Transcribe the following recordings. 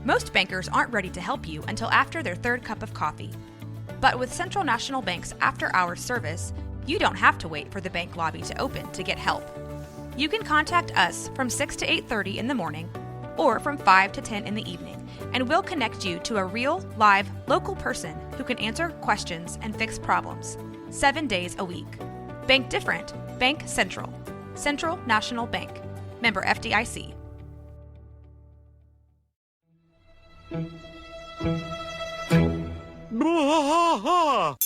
Most bankers aren't ready to help you until after their third cup of coffee. But with Central National Bank's after-hours service, you don't have to wait for the bank lobby to open to get help. You can contact us from 6 to 8:30 in the morning or from 5 to 10 in the evening, and we'll connect you to a real, live, local person who can answer questions and fix problems 7 days a week. Bank different. Bank Central. Central National Bank. Member FDIC. Bwaaa!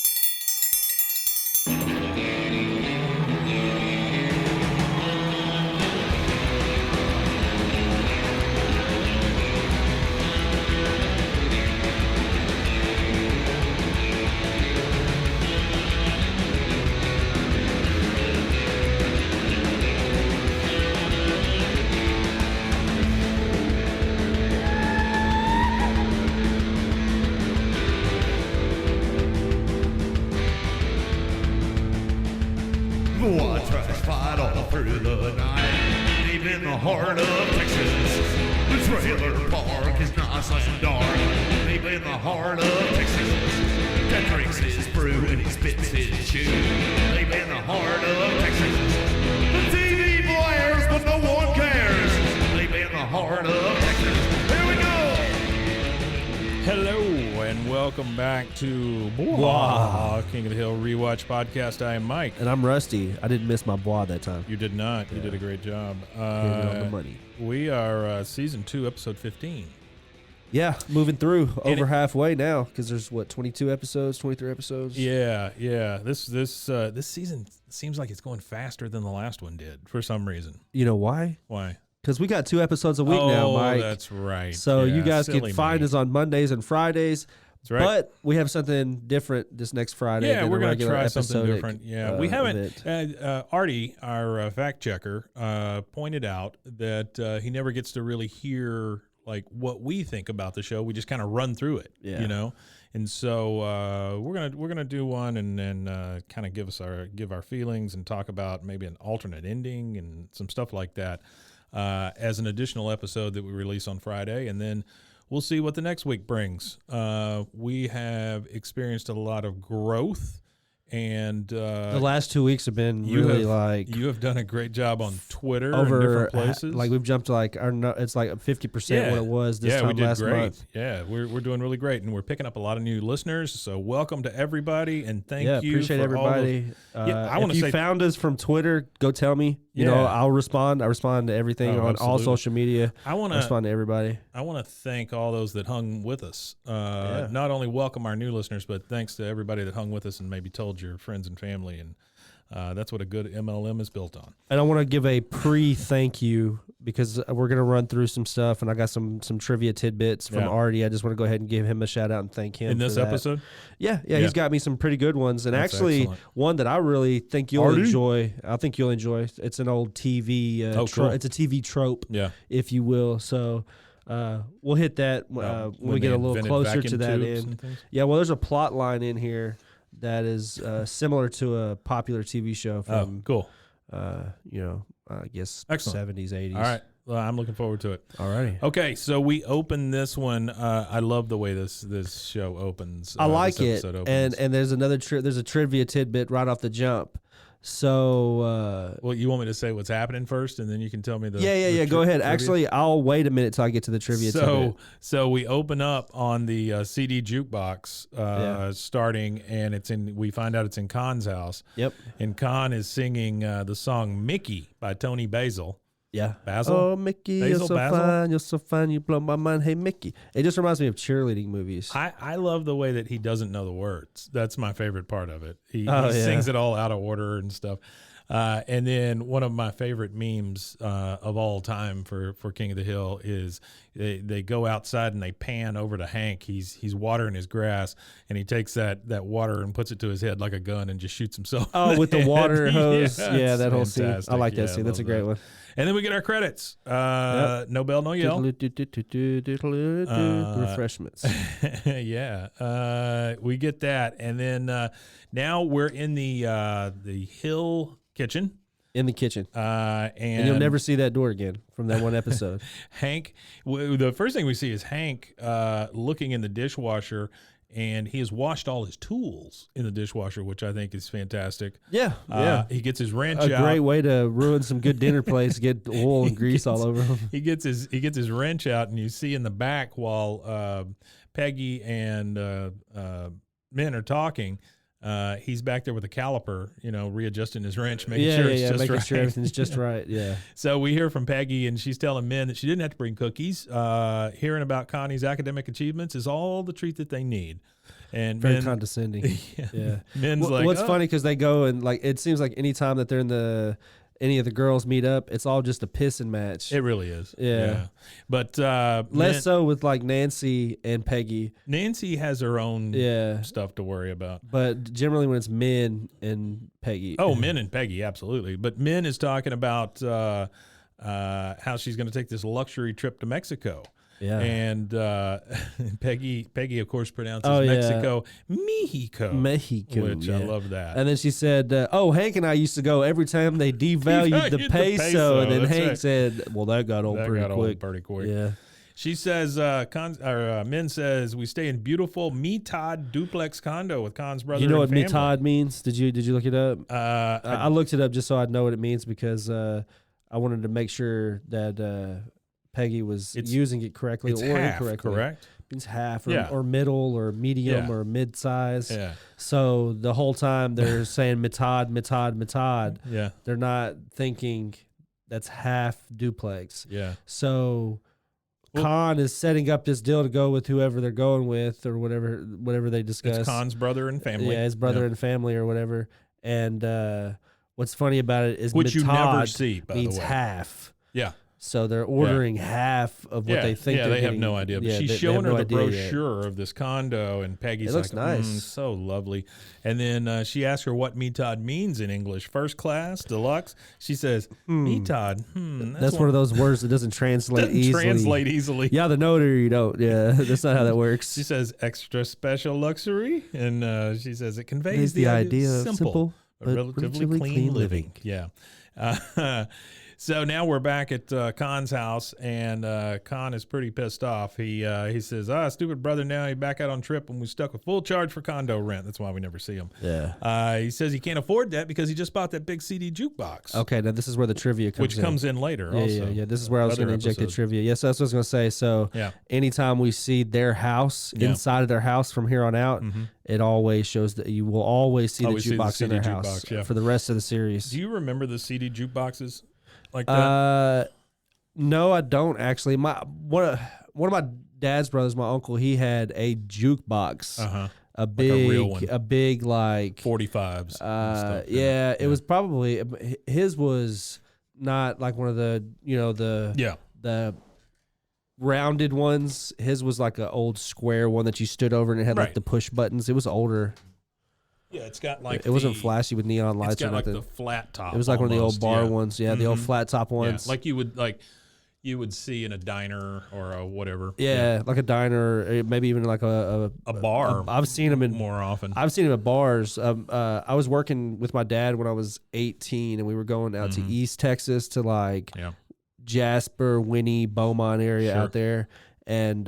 Bwaaa trash fight all through the night, deep in the heart of Texas. The trailer park is nice and dark, deep in the heart of Texas. That drinks his brew and he spits his chew, deep in the heart of Texas. The TV blares, but no one cares, deep in the heart of Texas. Here we go! Hello and welcome back to Bwaaa, King of the Hill Rewatch Podcast. I am Mike. And I'm Rusty. I didn't miss my Bwaaa that time. You did not. You did a great job. Hit it on the money. We are Season 2, Episode 15. Yeah, moving through over halfway now because there's, 22 episodes, 23 episodes? Yeah. This season seems like it's going faster than the last one did for some reason. You know why? Why? Because we got 2 episodes a week now, Mike. Oh, that's right. So yeah, you guys can find us on Mondays and Fridays. That's right. But we have something different this next Friday. Yeah, than we're going to try something different. Yeah, we haven't. event. Artie, our fact checker, pointed out that he never gets to really hear like what we think about the show. We just kind of run through it, you know. And so we're gonna do one and then kind of give our feelings and talk about maybe an alternate ending and some stuff like that as an additional episode that we release on Friday, and then we'll see what the next week brings. We have experienced a lot of growth, and the last 2 weeks have been you have done a great job on Twitter over and different places. Like we've jumped to it's like 50% what it was this time we did last great. month. Yeah, we're doing really great, and we're picking up a lot of new listeners. So welcome to everybody, and thank you. Appreciate for everybody. I want if to you found us from Twitter, go tell me. You know, I'll respond. I respond to everything on all social media. I respond to everybody. I want to thank all those that hung with us. Not only welcome our new listeners, but thanks to everybody that hung with us and maybe told your friends and family. And that's what a good MLM is built on. And I want to give a pre-thank you because we're going to run through some stuff, and I got some trivia tidbits from Artie. I just want to go ahead and give him a shout-out and thank him in this episode. Yeah, he's got me some pretty good ones, and that's actually excellent. One that I really think you'll enjoy. I think you'll enjoy. It's an old TV. Cool. It's a TV trope, if you will. So we'll hit that when we get a little closer to that end. Yeah, well, there's a plot line in here that is similar to a popular TV show from, I guess, excellent. 70s, 80s. All right. Well, I'm looking forward to it. All righty. Okay, so we open this one. I love the way this show opens. I like it. And there's another there's a trivia tidbit right off the jump. So, well, you want me to say what's happening first, and then you can tell me the Go ahead. Trivia? Actually, I'll wait a minute till I get to the trivia. So we open up on the CD jukebox, starting, and we find out it's in Kahn's house. Yep. And Kahn is singing the song "Mickey" by Tony Basil. Yeah. Basil? Oh, Mickey, Basil, you're so Basil? fine. You're so fine. You blow my mind. Hey, Mickey. It just reminds me of cheerleading movies. I love the way that he doesn't know the words. That's my favorite part of it. He sings it all out of order and stuff. And then one of my favorite memes of all time for King of the Hill is they go outside and they pan over to Hank. He's watering his grass, and he takes that water and puts it to his head like a gun and just shoots himself. Oh, with the water hose. Yeah, that whole scene. fantastic. I like that scene. That's a great one. And then we get our credits. No bell, no yell. Refreshments. We get that, and then now we're in the Hill kitchen. In the kitchen. And you'll never see that door again from that one episode. Hank, the first thing we see is Hank looking in the dishwasher, and he has washed all his tools in the dishwasher, which I think is fantastic. Yeah, yeah. He gets his wrench out. A great way to ruin some good dinner plates, get oil and grease all over them. He gets his wrench out, and you see in the back while Peggy and men are talking, he's back there with a caliper, readjusting his wrench, making sure it's just making right. sure everything's just right. Yeah. So we hear from Peggy, and she's telling men that she didn't have to bring cookies. Hearing about Connie's academic achievements is all the treat that they need. And very condescending. Yeah. Men's like, what's funny because they go and it seems like anytime that they're in any of the girls meet up, it's all just a pissing match. It really is. Yeah. But less so with Nancy and Peggy. Nancy has her own stuff to worry about. But generally when it's men and Peggy. Oh, men and Peggy, absolutely. But Min is talking about how she's going to take this luxury trip to Mexico. Yeah. And Peggy, of course, pronounces Mexico, Mexico, which I love that. And then she said, Hank and I used to go every time they devalued the peso. And then Hank said, well, that got old pretty quick. Yeah. She says, Min says, we stay in beautiful Mitad duplex condo with Kahn's brother. You know and what family. Mitad means? Did you look it up? I looked it up just so I'd know what it means because I wanted to make sure that Peggy was using it correctly or half, incorrectly. Correct? It means half or middle or medium or mid-size. Yeah. So the whole time they're saying Mitad. Yeah. They're not thinking that's half duplex. Yeah. So Kahn is setting up this deal to go with whoever they're going with or whatever they discuss. It's Kahn's brother and family. Yeah, his brother and family or whatever. And what's funny about it is which Mitad you never see, by means the way. half. Yeah. So they're ordering half of what they think. Yeah, they're they getting. have no idea. But she's showing her the brochure of this condo, and Peggy's it looks nice, so lovely. And then she asks her what Mitad means in English. First class, deluxe. She says Mitad. That's one of those words that doesn't translate easily. You either know it or you don't. Yeah, that's not how that works. She says extra special luxury, and she says it conveys the idea of simple but relatively clean living. Yeah. So now we're back at Kahn's house, and Kahn is pretty pissed off. He says, stupid brother, now he's back out on trip, and we stuck with full charge for condo rent. That's why we never see him. Yeah. He says he can't afford that because he just bought that big CD jukebox. Okay, now this is where the trivia comes in. Which comes in later also. Yeah. This is where I was going to inject the trivia. Yes, that's what I was going to say. So anytime we see their house, inside of their house from here on out, it always shows that you will always see the jukebox in their house for the rest of the series. Do you remember the CD jukeboxes? Like that? No, I don't actually. One of my dad's brothers, my uncle, he had a jukebox. A big like 45s. It was probably his was not like one of the the rounded ones. His was like an old square one that you stood over and it had like the push buttons. It was older. Yeah, it's got like it wasn't flashy with neon lights. It's got or like nothing. the flat top. It was like one of the old bar ones. Yeah, the old flat top ones. Like you would see in a diner or a whatever. Yeah, like a diner, maybe even like a bar. I've seen them in more often. I've seen them at bars. I was working with my dad when I was 18, and we were going out to East Texas to like Jasper, Winnie, Beaumont area out there, and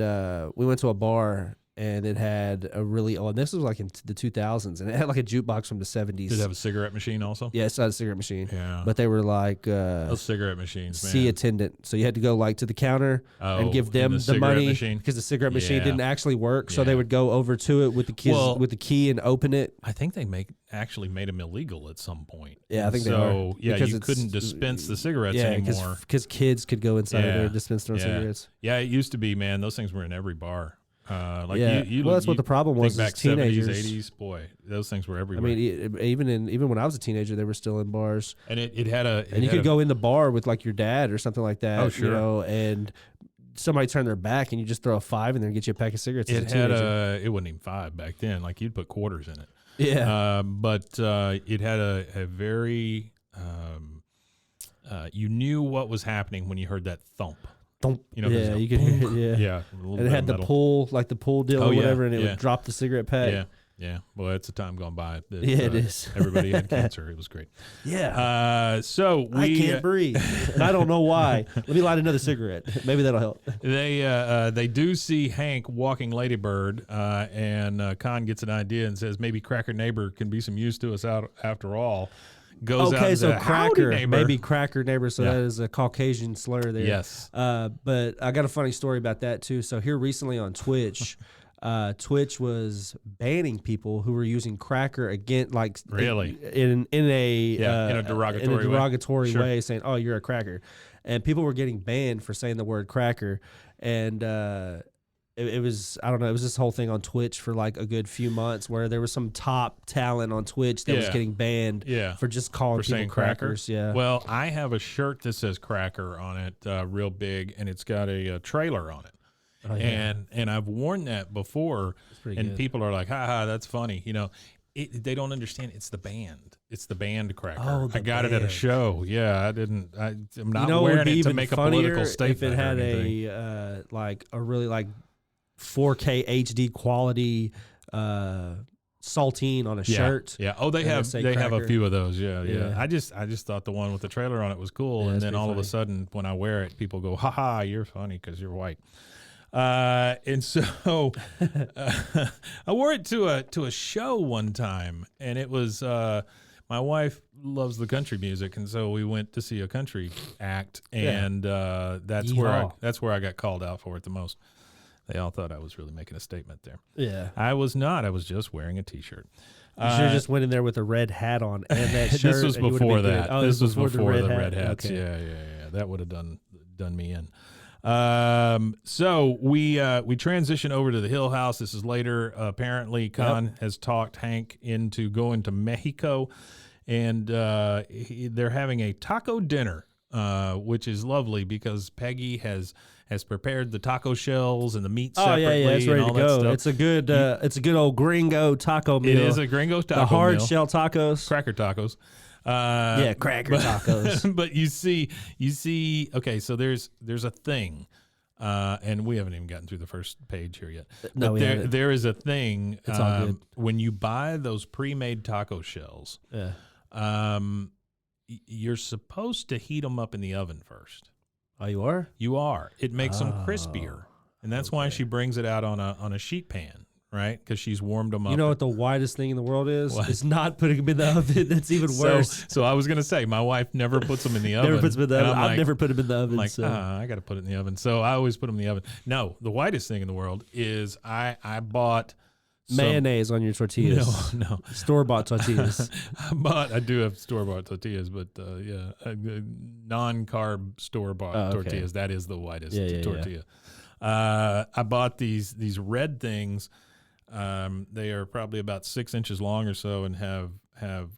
we went to a bar. And it had a really old, and this was like in the 2000s, and it had like a jukebox from the 70s. Did it have a cigarette machine also? Yeah, it's not a cigarette machine. Yeah. But they were like those cigarette machines, man. C attendant. So you had to go like to the counter and give them the money because the cigarette machine didn't actually work. So they would go over to it with the kids with the key and open it. I think they actually made them illegal at some point. Yeah, I think they are. So you couldn't dispense the cigarets anymore. because kids could go inside there and dispense their own cigarettes. Yeah, it used to be, man. Those things were in every bar. Well, that's what the problem was. Back teenagers, 70s, 80s, boy, those things were everywhere. I mean, even when I was a teenager, they were still in bars. And it had a, and you could go in the bar with like your dad or something like that. Oh, sure. You know, and somebody turn their back, and you just throw a $5 in there and get you a pack of cigarettes. It wasn't even $5 back then. Like you'd put quarters in it. Yeah. But it had a very, you knew what was happening when you heard that thump. You know, you could hear it. Yeah. And it had the pull deal or whatever, and it would drop the cigarette pack. Yeah. Yeah, well, it's a time gone by. That, it is. Everybody had cancer. It was great. Yeah. So I can't breathe, and I don't know why. Let me light another cigarette. Maybe that'll help. They do see Hank walking Ladybird, and Kahn gets an idea and says maybe Cracker Neighbor can be some use to us out after all. Goes out and so says, Cracker, "Howdy, neighbor." maybe Cracker Neighbor. So that is a Caucasian slur there. Yes. But I got a funny story about that too. So here recently on Twitch. Twitch was banning people who were using cracker again, like really in a derogatory way, saying, "Oh, you're a cracker," and people were getting banned for saying the word cracker, and it was, I don't know, it was this whole thing on Twitch for like a good few months where there was some top talent on Twitch that was getting banned for just calling people crackers. Yeah. Well, I have a shirt that says cracker on it, real big, and it's got a trailer on it. Oh, yeah. And I've worn that before, and good. People are like, "Ha, that's funny." You know, they don't understand. It's the band. It's the band cracker. Oh, I got it at a show. Yeah, I'm not it wearing would be it to make a political statement. If it had a really like 4K HD quality saltine on a shirt. Yeah. Oh, they have a few of those. Yeah. I just thought the one with the trailer on it was cool, and then all of a sudden when I wear it, people go, "Ha ha, you're funny because you're white." And so I wore it to a show one time, and it was my wife loves the country music, and so we went to see a country act, and that's where I got called out for it the most. They all thought I was really making a statement there. Yeah, I was not. I was just wearing a T-shirt. You should have just went in there with a red hat on and that shirt. This was before that. Oh, this was before the red hats. Okay. Yeah. That would have done me in. So we transition over to the Hill House. This is later. Apparently, Kahn has talked Hank into going to Mexico, and they're having a taco dinner, which is lovely because Peggy has prepared the taco shells and the meat separately. Oh yeah, it's ready to go. It's a good old gringo taco meal. It is a gringo taco meal. The hard meal. shell tacos, cracker tacos. Cracker tacos. But you see. Okay, so there's a thing, and we haven't even gotten through the first page here yet. No, we haven't. There is a thing. It's all good. When you buy those pre-made taco shells, you're supposed to heat them up in the oven first. Oh, you are? You are. It makes them crispier, and that's why she brings it out on a sheet pan. Right, because she's warmed them up. You know what the widest thing in the world is? What? It's not putting them in the oven. That's even worse. So I was gonna say, my wife never puts them in the oven. Never puts them in the oven. I've never put them in the oven. I'm like, I got to put it in the oven. So I always put them in the oven. No, the widest thing in the world is I bought mayonnaise on your tortillas. No, store-bought tortillas. I do have store-bought tortillas, but non-carb store-bought tortillas. That is the widest tortilla. Yeah. I bought these red things. They are probably about 6 inches long or so and have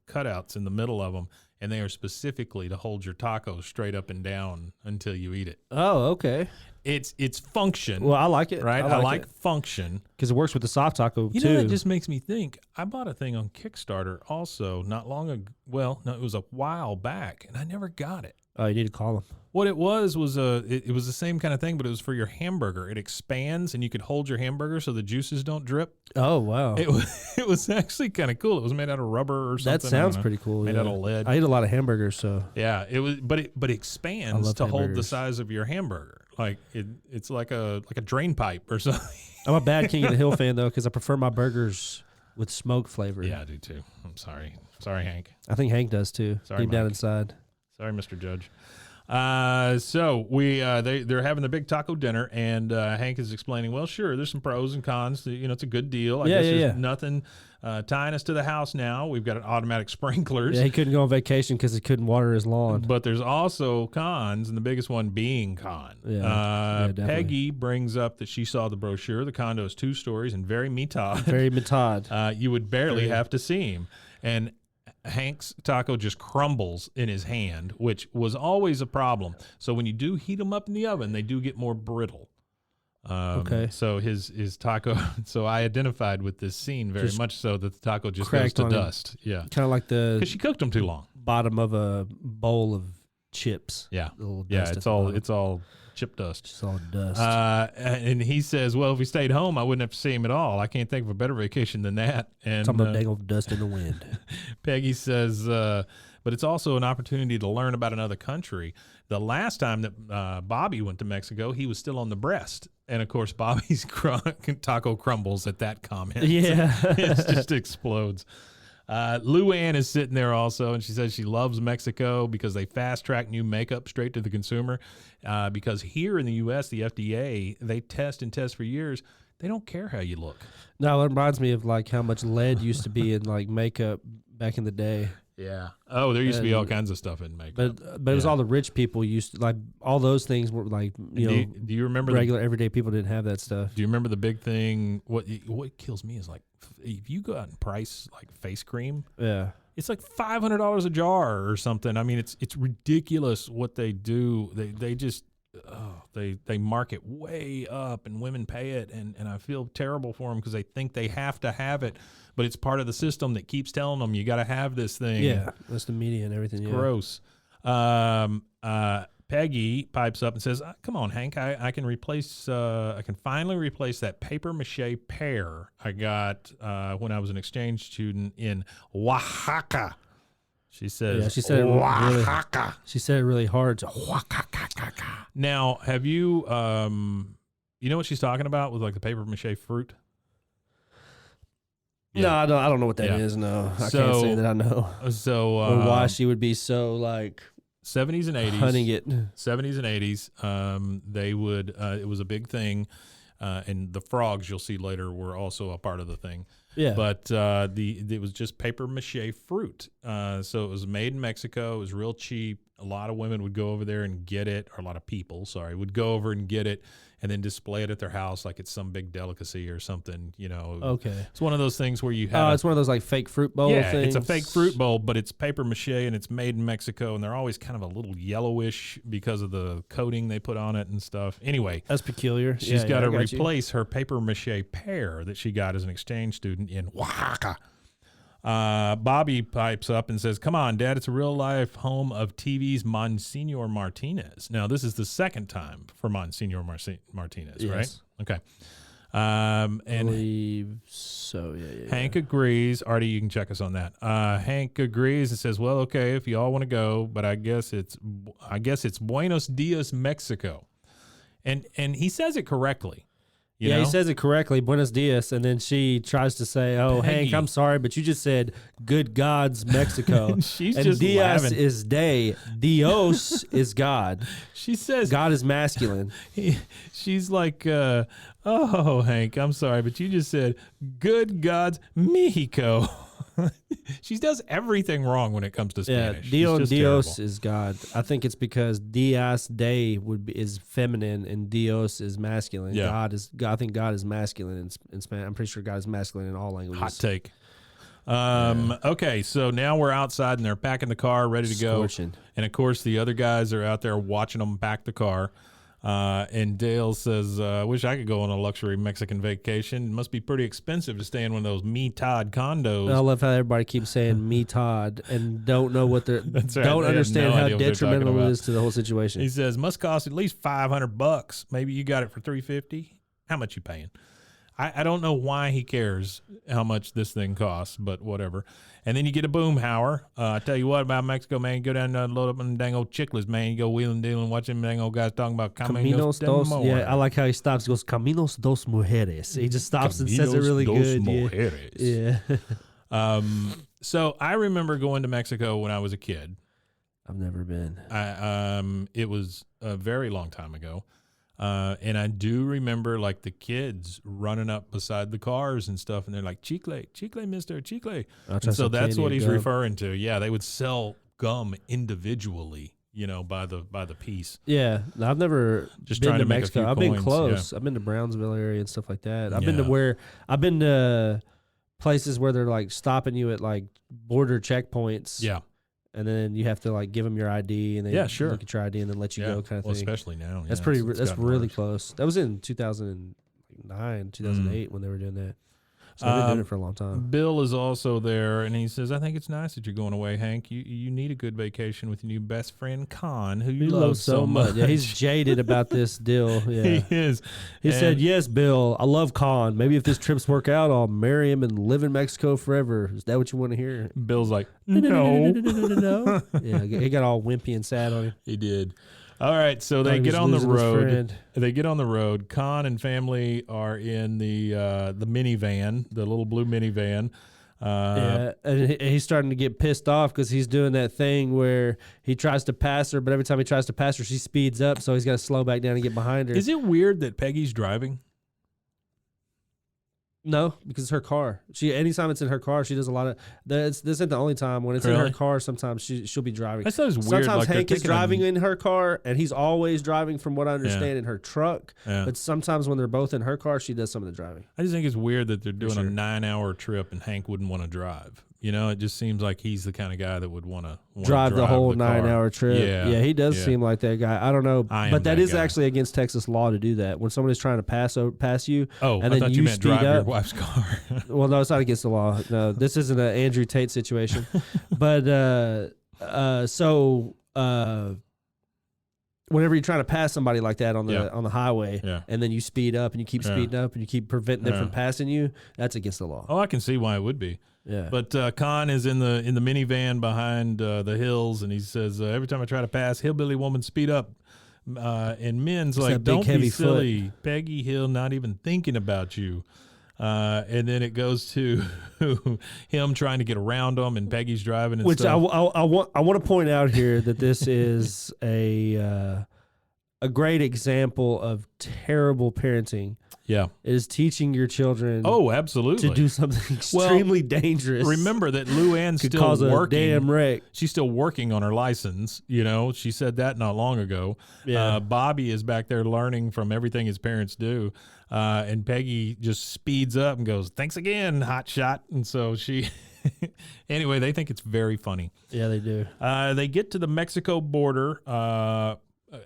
cutouts in the middle of them, and they are specifically to hold your tacos straight up and down until you eat it. Oh, okay. It's function. Well, I like it. Right? I like function. Because it works with the soft taco, too. You know, it just makes me think. I bought a thing on Kickstarter also not long ago. Well, no, it was a while back, and I never got it. Oh, you need to call them. What it was it was the same kind of thing, but it was for your hamburger. It expands, and you could hold your hamburger so the juices don't drip. Oh, wow. It was actually kind of cool. It was made out of rubber or something. That sounds pretty cool. Made out of lead. I eat a lot of hamburgers, so yeah. It was, but it expands to hold the size of your hamburger. Like it's like a drain pipe or something. I'm a bad King of the Hill fan though, because I prefer my burgers with smoke flavor. Yeah, I do too. I'm sorry, Hank. I think Hank does too. Sorry, deep down inside. Sorry, Mr. Judge. So they're having the big taco dinner, and Hank is explaining, well, sure, there's some pros and cons. You know, it's a good deal. I guess there's nothing tying us to the house now. We've got automatic sprinklers. Yeah, he couldn't go on vacation because he couldn't water his lawn. But there's also cons, and the biggest one being Kahn. Yeah, Peggy brings up that she saw the brochure. The condo is 2 stories and very metad. Very metad. You would barely have to see him. And Hank's taco just crumbles in his hand, which was always a problem. So when you do heat them up in the oven, they do get more brittle. Okay. So his taco. So I identified with this scene very much so that the taco just goes to dust. Yeah. Kind of like because she cooked them too long. Bottom of a bowl of chips. Yeah, little it's all chip dust. It's all dust. And he says, well, if we stayed home, I wouldn't have to see him at all. I can't think of a better vacation than that. And talking about dang old dust in the wind. Peggy says, but it's also an opportunity to learn about another country. The last time that Bobby went to Mexico, he was still on the breast. And, of course, Bobby's taco crumbles at that comment. Yeah. It just explodes. Lou Ann is sitting there also, and she says she loves Mexico because they fast-track new makeup straight to the consumer. Because here in the U.S., the FDA, they test for years. They don't care how you look. No, it reminds me of, like, how much lead used to be in, like, makeup back in the day. Yeah. Oh, there used to be all kinds of stuff in makeup. But it was all the rich people used to, like, all those things were like, do you remember regular everyday people didn't have that stuff. Do you remember the big thing? What kills me is, like, if you go out and price like face cream, it's like $500 a jar or something. I mean, it's ridiculous what they do. They just they mark it way up, and women pay it, and I feel terrible for them because they think they have to have it. But it's part of the system that keeps telling them you got to have this thing. Yeah, that's the media and everything. It's gross. Peggy pipes up and says, "Come on, Hank, I can replace. I can finally replace that paper mache pear I got when I was an exchange student in Oaxaca." She says, "Yeah, she said Oaxaca." She said it really hard. Oaxaca. Now, have you you know what she's talking about with like the paper mache fruit? Yeah. No, I don't know what that is. No, I can't say that I know. So, or why she would be so like 70s and 80s, hunting it. 70s and 80s. They would. It was a big thing, and the frogs you'll see later were also a part of the thing. Yeah. But it was just paper mache fruit. So it was made in Mexico. It was real cheap. A lot of women would go over there and get it, or a lot of people, would go over and get it and then display it at their house like it's some big delicacy or something, you know. Okay. It's one of those things where you have... it's one of those like fake fruit bowl things. Yeah, it's a fake fruit bowl, but it's paper mache and it's made in Mexico, and they're always kind of a little yellowish because of the coating they put on it and stuff. Anyway. That's peculiar. She's got to replace her paper mache pear that she got as an exchange student in Oaxaca. Bobby pipes up and says, "Come on, Dad, it's a real-life home of TV's Monsignor Martinez." Now, this is the second time for Monsignor Martinez, yes. right? Okay. And I believe so, yeah. Hank agrees. Artie, you can check us on that. Hank agrees and says, "Well, okay, if you all want to go, but I guess it's Buenos Dias, Mexico." And he says it correctly. You know? He says it correctly, Buenos Dias, and then she tries to say, "Oh, Peggy. Hank, I'm sorry, but you just said good God's Mexico." She's and just Dias laughing. is day. Dios is God. She says God is masculine. She's like, "Oh, Hank, I'm sorry, but you just said good God's Mexico." She does everything wrong when it comes to Spanish. Dios terrible. is God. I think it's because Dias day is feminine and Dios is masculine. Yeah. I think God is masculine in Spanish. I'm pretty sure God is masculine in all languages. Hot take. Okay, so now we're outside and they're packing the car, ready to Scorching. go. And of course, the other guys are out there watching them pack the car. And Dale says, "I wish I could go on a luxury Mexican vacation. It must be pretty expensive to stay in one of those Todd condos." I love how everybody keeps saying "me Todd" and don't know what they're That's right. don't They have understand no how idea what they're detrimental talking it about. is to the whole situation. He says, "Must cost at least $500. Maybe you got it for $350. How much you paying?" I don't know why he cares how much this thing costs, but whatever. And then you get a boomhauer. I tell you what about Mexico, man. You go down there and load up on them dang old chicklets, man. You go wheeling, dealing, watch them dang old guys talking about Caminos dos. Yeah, I like how he stops. He goes, "Caminos dos mujeres." He just stops and says it really good. Mujeres. Yeah. So I remember going to Mexico when I was a kid. I've never been. It was a very long time ago. And I do remember like the kids running up beside the cars and stuff, and they're like, "Chicle, chicle, mister, chicle." And so that's what he's referring to. Yeah, they would sell gum individually, you know, by the piece. Yeah, no, I've never Just been trying to to make a Mexico. few I've been coins, close. yeah. I've been to Brownsville area and stuff like that. I've Yeah. been to places where they're like stopping you at like border checkpoints. Yeah. And then you have to like give them your ID, and they look at your ID and then let you go, kind of thing. Especially now. That's yeah, that's gotten really worse. close. That was in 2009, 2008 when they were doing that. So I've been doing it for a long time. Bill is also there, and he says, I think it's nice that you're going away, Hank. You need a good vacation with your new best friend, Kahn, who you love so much. Yeah, he's jaded about this deal. Yeah. He is. He said, yes, Bill, I love Kahn. Maybe if this trip's work out, I'll marry him and live in Mexico forever. Is that what you want to hear? Bill's like, no. Yeah, he got all wimpy and sad on him. He did. All right, so they get on the road. They get on the road. Kahn and family are in the minivan, the little blue minivan. Yeah, and he's starting to get pissed off because he's doing that thing where he tries to pass her, but every time he tries to pass her, she speeds up, so he's got to slow back down and get behind her. Is it weird that Peggy's driving? No, because it's her car. Anytime it's in her car, she does a lot of. This isn't the only time when it's in her car. Sometimes she'll be driving. I thought it was weird. Sometimes like Hank is driving in her car, and he's always driving, from what I understand, in her truck. Yeah. But sometimes when they're both in her car, she does some of the driving. I just think it's weird that they're doing a 9-hour trip and Hank wouldn't want to drive. You know, it just seems like he's the kind of guy that would want to drive the whole 9-hour trip. Yeah, he does seem like that guy. I don't know, but that is actually against Texas law to do that. When somebody's trying to pass you, and then you meant drive your wife's car. Well, no, it's not against the law. No, this isn't an Andrew Tate situation. But whenever you're trying to pass somebody like that on the highway, and then you speed up and you keep speeding up and you keep preventing them from passing you, that's against the law. Oh, I can see why it would be. Yeah. But Kahn is in the minivan behind the hills, and he says, every time I try to pass, hillbilly woman, speed up. And Min's like, don't be silly. Peggy Hill not even thinking about you. And then it goes to him trying to get around them, and Peggy's driving and stuff. I want to point out here that this is a great example of terrible parenting. Yeah, is teaching your children. Oh, absolutely, to do something extremely dangerous. Remember that Lou Ann's still cause working. A damn wreck. She's still working on her license. You know, she said that not long ago. Yeah. Bobby is back there learning from everything his parents do, and Peggy just speeds up and goes, "Thanks again, hot shot." And so she. Anyway, they think it's very funny. Yeah, they do. They get to the Mexico border.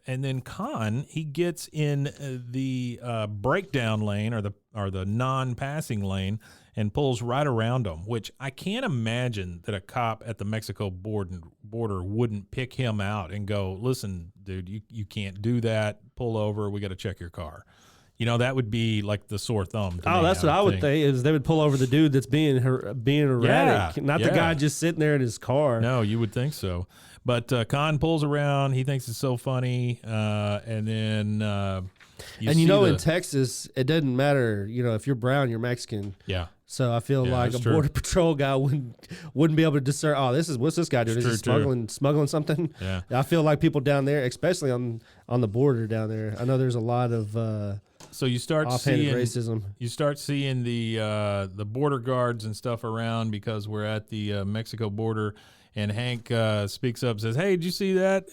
And then Kahn, he gets in the breakdown lane or the non-passing lane and pulls right around them, which I can't imagine that a cop at the Mexico border wouldn't pick him out and go, listen, dude, you can't do that. Pull over. We got to check your car. You know, that would be like the sore thumb. That's what I would think is they would pull over the dude that's being erratic, not the guy just sitting there in his car. No, you would think so. But Kahn pulls around. He thinks it's so funny. And then in Texas, it doesn't matter, if you're brown, you're Mexican. Yeah. So I feel like a border patrol guy wouldn't be able to discern, what's this guy doing? Is he smuggling something? Yeah. I feel like people down there, especially on the border down there, I know there's a lot of so you start offhanded racism. You start seeing the border guards and stuff around because we're at the Mexico border. And Hank speaks up and says, hey, did you see that?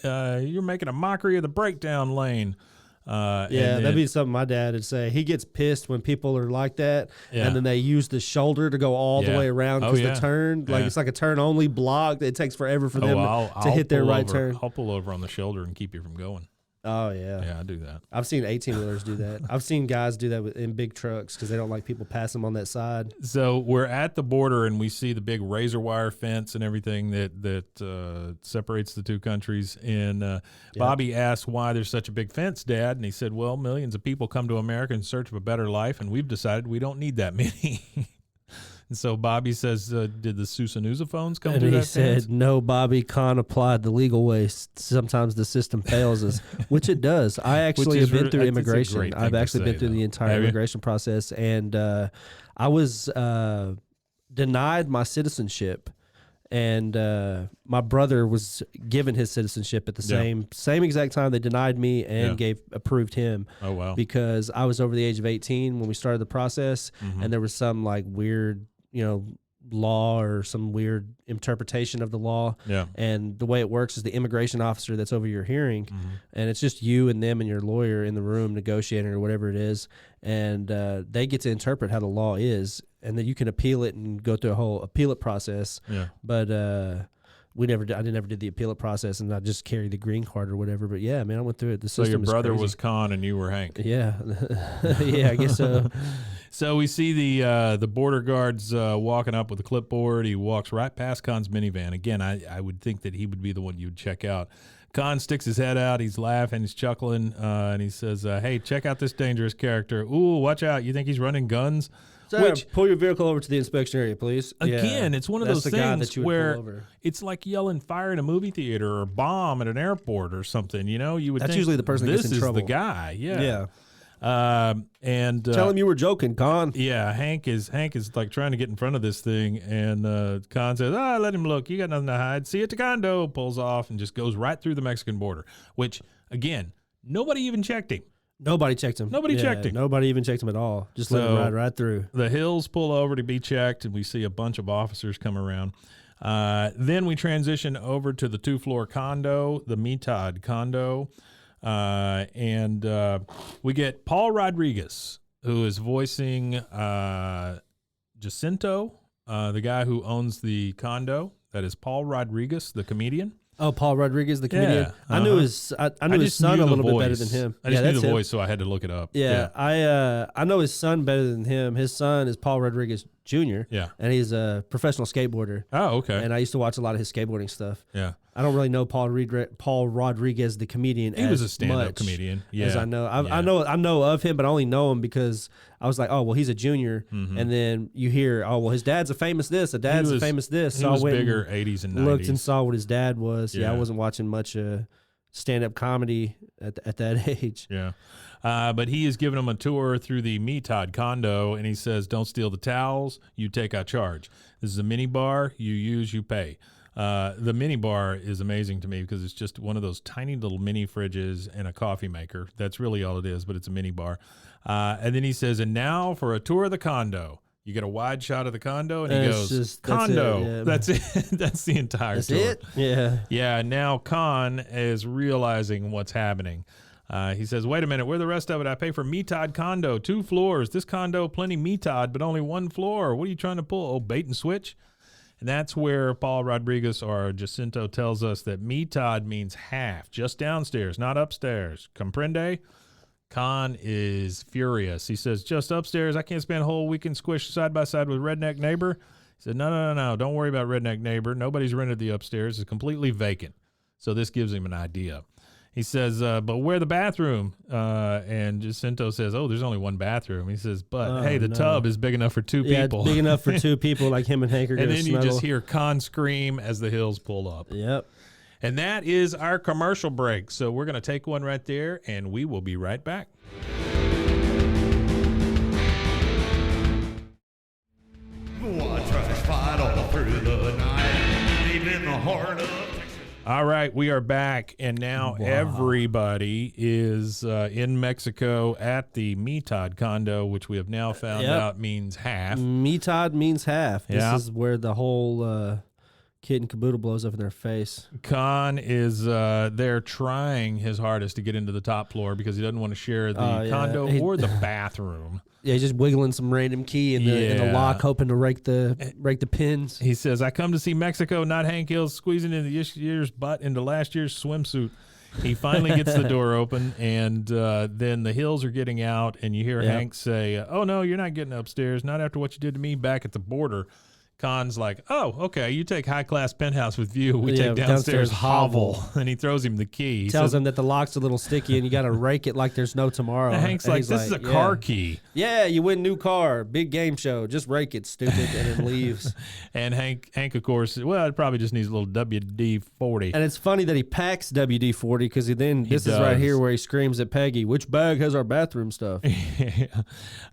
You're making a mockery of the breakdown lane. That'd be something my dad would say. He gets pissed when people are like that, and then they use the shoulder to go all the way around because the turn, it's like a turn-only block. It takes forever for them to hit their right turn. I'll pull over on the shoulder and keep you from going. Oh, yeah. Yeah, I do that. I've seen 18-wheelers do that. I've seen guys do that in big trucks because they don't like people pass them on that side. So we're at the border, and we see the big razor wire fence and everything that separates the two countries. And Bobby asked why there's such a big fence, Dad. And he said, well, millions of people come to America in search of a better life, and we've decided we don't need that many. And so Bobby says, did the Susanuzophones come through that fence? And he said, no, Bobby, Kahn applied the legal way. Sometimes the system fails us, which it does. I actually have been through immigration. I've actually been through the entire immigration process. And I was denied my citizenship. And my brother was given his citizenship at the same exact time they denied me and approved him. Oh, wow. Because I was over the age of 18 when we started the process, and there was some weird, law or some weird interpretation of the law. Yeah. And the way it works is the immigration officer that's over your hearing, and it's just you and them and your lawyer in the room negotiating or whatever it is, and they get to interpret how the law is, and then you can appeal it and go through a whole appeal it process. Yeah. But I never did the appeal it process, and I just carried the green card or whatever. But yeah, man, I went through it. The system. So your brother was Kahn and you were Hank. Yeah. Yeah, I guess so. So we see the border guards walking up with a clipboard. He walks right past Kahn's minivan. Again, I would think that he would be the one you'd check out. Kahn sticks his head out. He's laughing. He's chuckling. And he says, hey, check out this dangerous character. Ooh, watch out. You think he's running guns? Sir, pull your vehicle over to the inspection area, please. Again, it's one of those things where it's like yelling fire in a movie theater or bomb at an airport or something. You know, you would That's think usually the person that gets in trouble. This is the guy. Yeah. And tell him you were joking, Kahn. Yeah, Hank is like trying to get in front of this thing, and Kahn says, let him look. You got nothing to hide. See you at the condo. Pulls off and just goes right through the Mexican border, which, again, nobody even checked him. Nobody checked him. Nobody checked him. Nobody even checked him at all. Just let him ride right through. The hills pull over to be checked, and we see a bunch of officers come around. Then we transition over to the 2-floor condo, the Mitad condo. And we get Paul Rodriguez, who is voicing Jacinto, the guy who owns the condo. That is Paul Rodriguez, the comedian. Oh, Paul Rodriguez, the comedian. Yeah, I knew his son a little bit better than him. I just knew the voice, so I had to look it up. Yeah. I know his son better than him. His son is Paul Rodriguez Jr. Yeah, and he's a professional skateboarder. Oh, okay. And I used to watch a lot of his skateboarding stuff. Yeah. I don't really know Paul Rodriguez, the comedian. He was a stand-up comedian. Yeah, as I know. I know of him, but I only know him because I was like, oh well, he's a junior, and then you hear, oh well, his dad's a famous this, a famous this. He was bigger 80s and 90s. Looked and saw what his dad was. Yeah, I wasn't watching much stand-up comedy at that age. Yeah. But he is giving them a tour through the Mitad condo, and he says, don't steal the towels. You take our charge. This is a mini bar. You use, you pay. The mini bar is amazing to me because it's just one of those tiny little mini fridges and a coffee maker. That's really all it is, but it's a mini bar. And then he says, and now for a tour of the condo. You get a wide shot of the condo, and he goes, condo. That's it. That's the entire tour. That's it? Yeah. Yeah, now Kahn is realizing what's happening. He says, wait a minute, where the rest of it? I pay for Mitad condo, 2 floors. This condo, plenty Mitad, but only 1 floor. What are you trying to pull? Oh, bait and switch? And that's where Paul Rodriguez or Jacinto tells us that Mitad means half, just downstairs, not upstairs. Comprende? Kahn is furious. He says, just upstairs, I can't spend a whole weekend squished side by side with redneck neighbor. He said, no, don't worry about redneck neighbor. Nobody's rented the upstairs. It's completely vacant. So this gives him an idea. He says, but where the bathroom? And Jacinto says, oh, there's only 1 bathroom. He says, but hey, the tub is big enough for 2 people. It's big enough for 2 people like him and Hank are going to And then you just hear Kahn scream as the hills pull up. Yep. And that is our commercial break. So we're going to take one right there, and we will be right back. Bwaaa tries to fight all through the night, deep in the heart of Texas. All right, we are back, and now everybody is in Mexico at the Mitad condo, which we have now found out means half. Mitad means half. Yeah. This is where the whole kit and caboodle blows up in their face. Kahn is there trying his hardest to get into the top floor because he doesn't want to share the condo or the bathroom. Yeah, he's just wiggling some random key in the lock, hoping to rake the pins. He says, I come to see Mexico, not Hank Hill squeezing in this year's butt into last year's swimsuit. He finally gets the door open, and then the Hills are getting out, and you hear Hank say, oh, no, you're not getting upstairs, not after what you did to me back at the border. Kahn's like, oh, okay, you take high-class penthouse with view. We take downstairs hovel. And he throws him the key. He tells him that the lock's a little sticky and you got to rake it like there's no tomorrow. And Hank's like, this is a car key. Yeah, you win new car. Big game show. Just rake it, stupid, and then leaves. And Hank, of course, well, it probably just needs a little WD-40. And it's funny that he packs WD-40 because this is right here where he screams at Peggy, which bag has our bathroom stuff?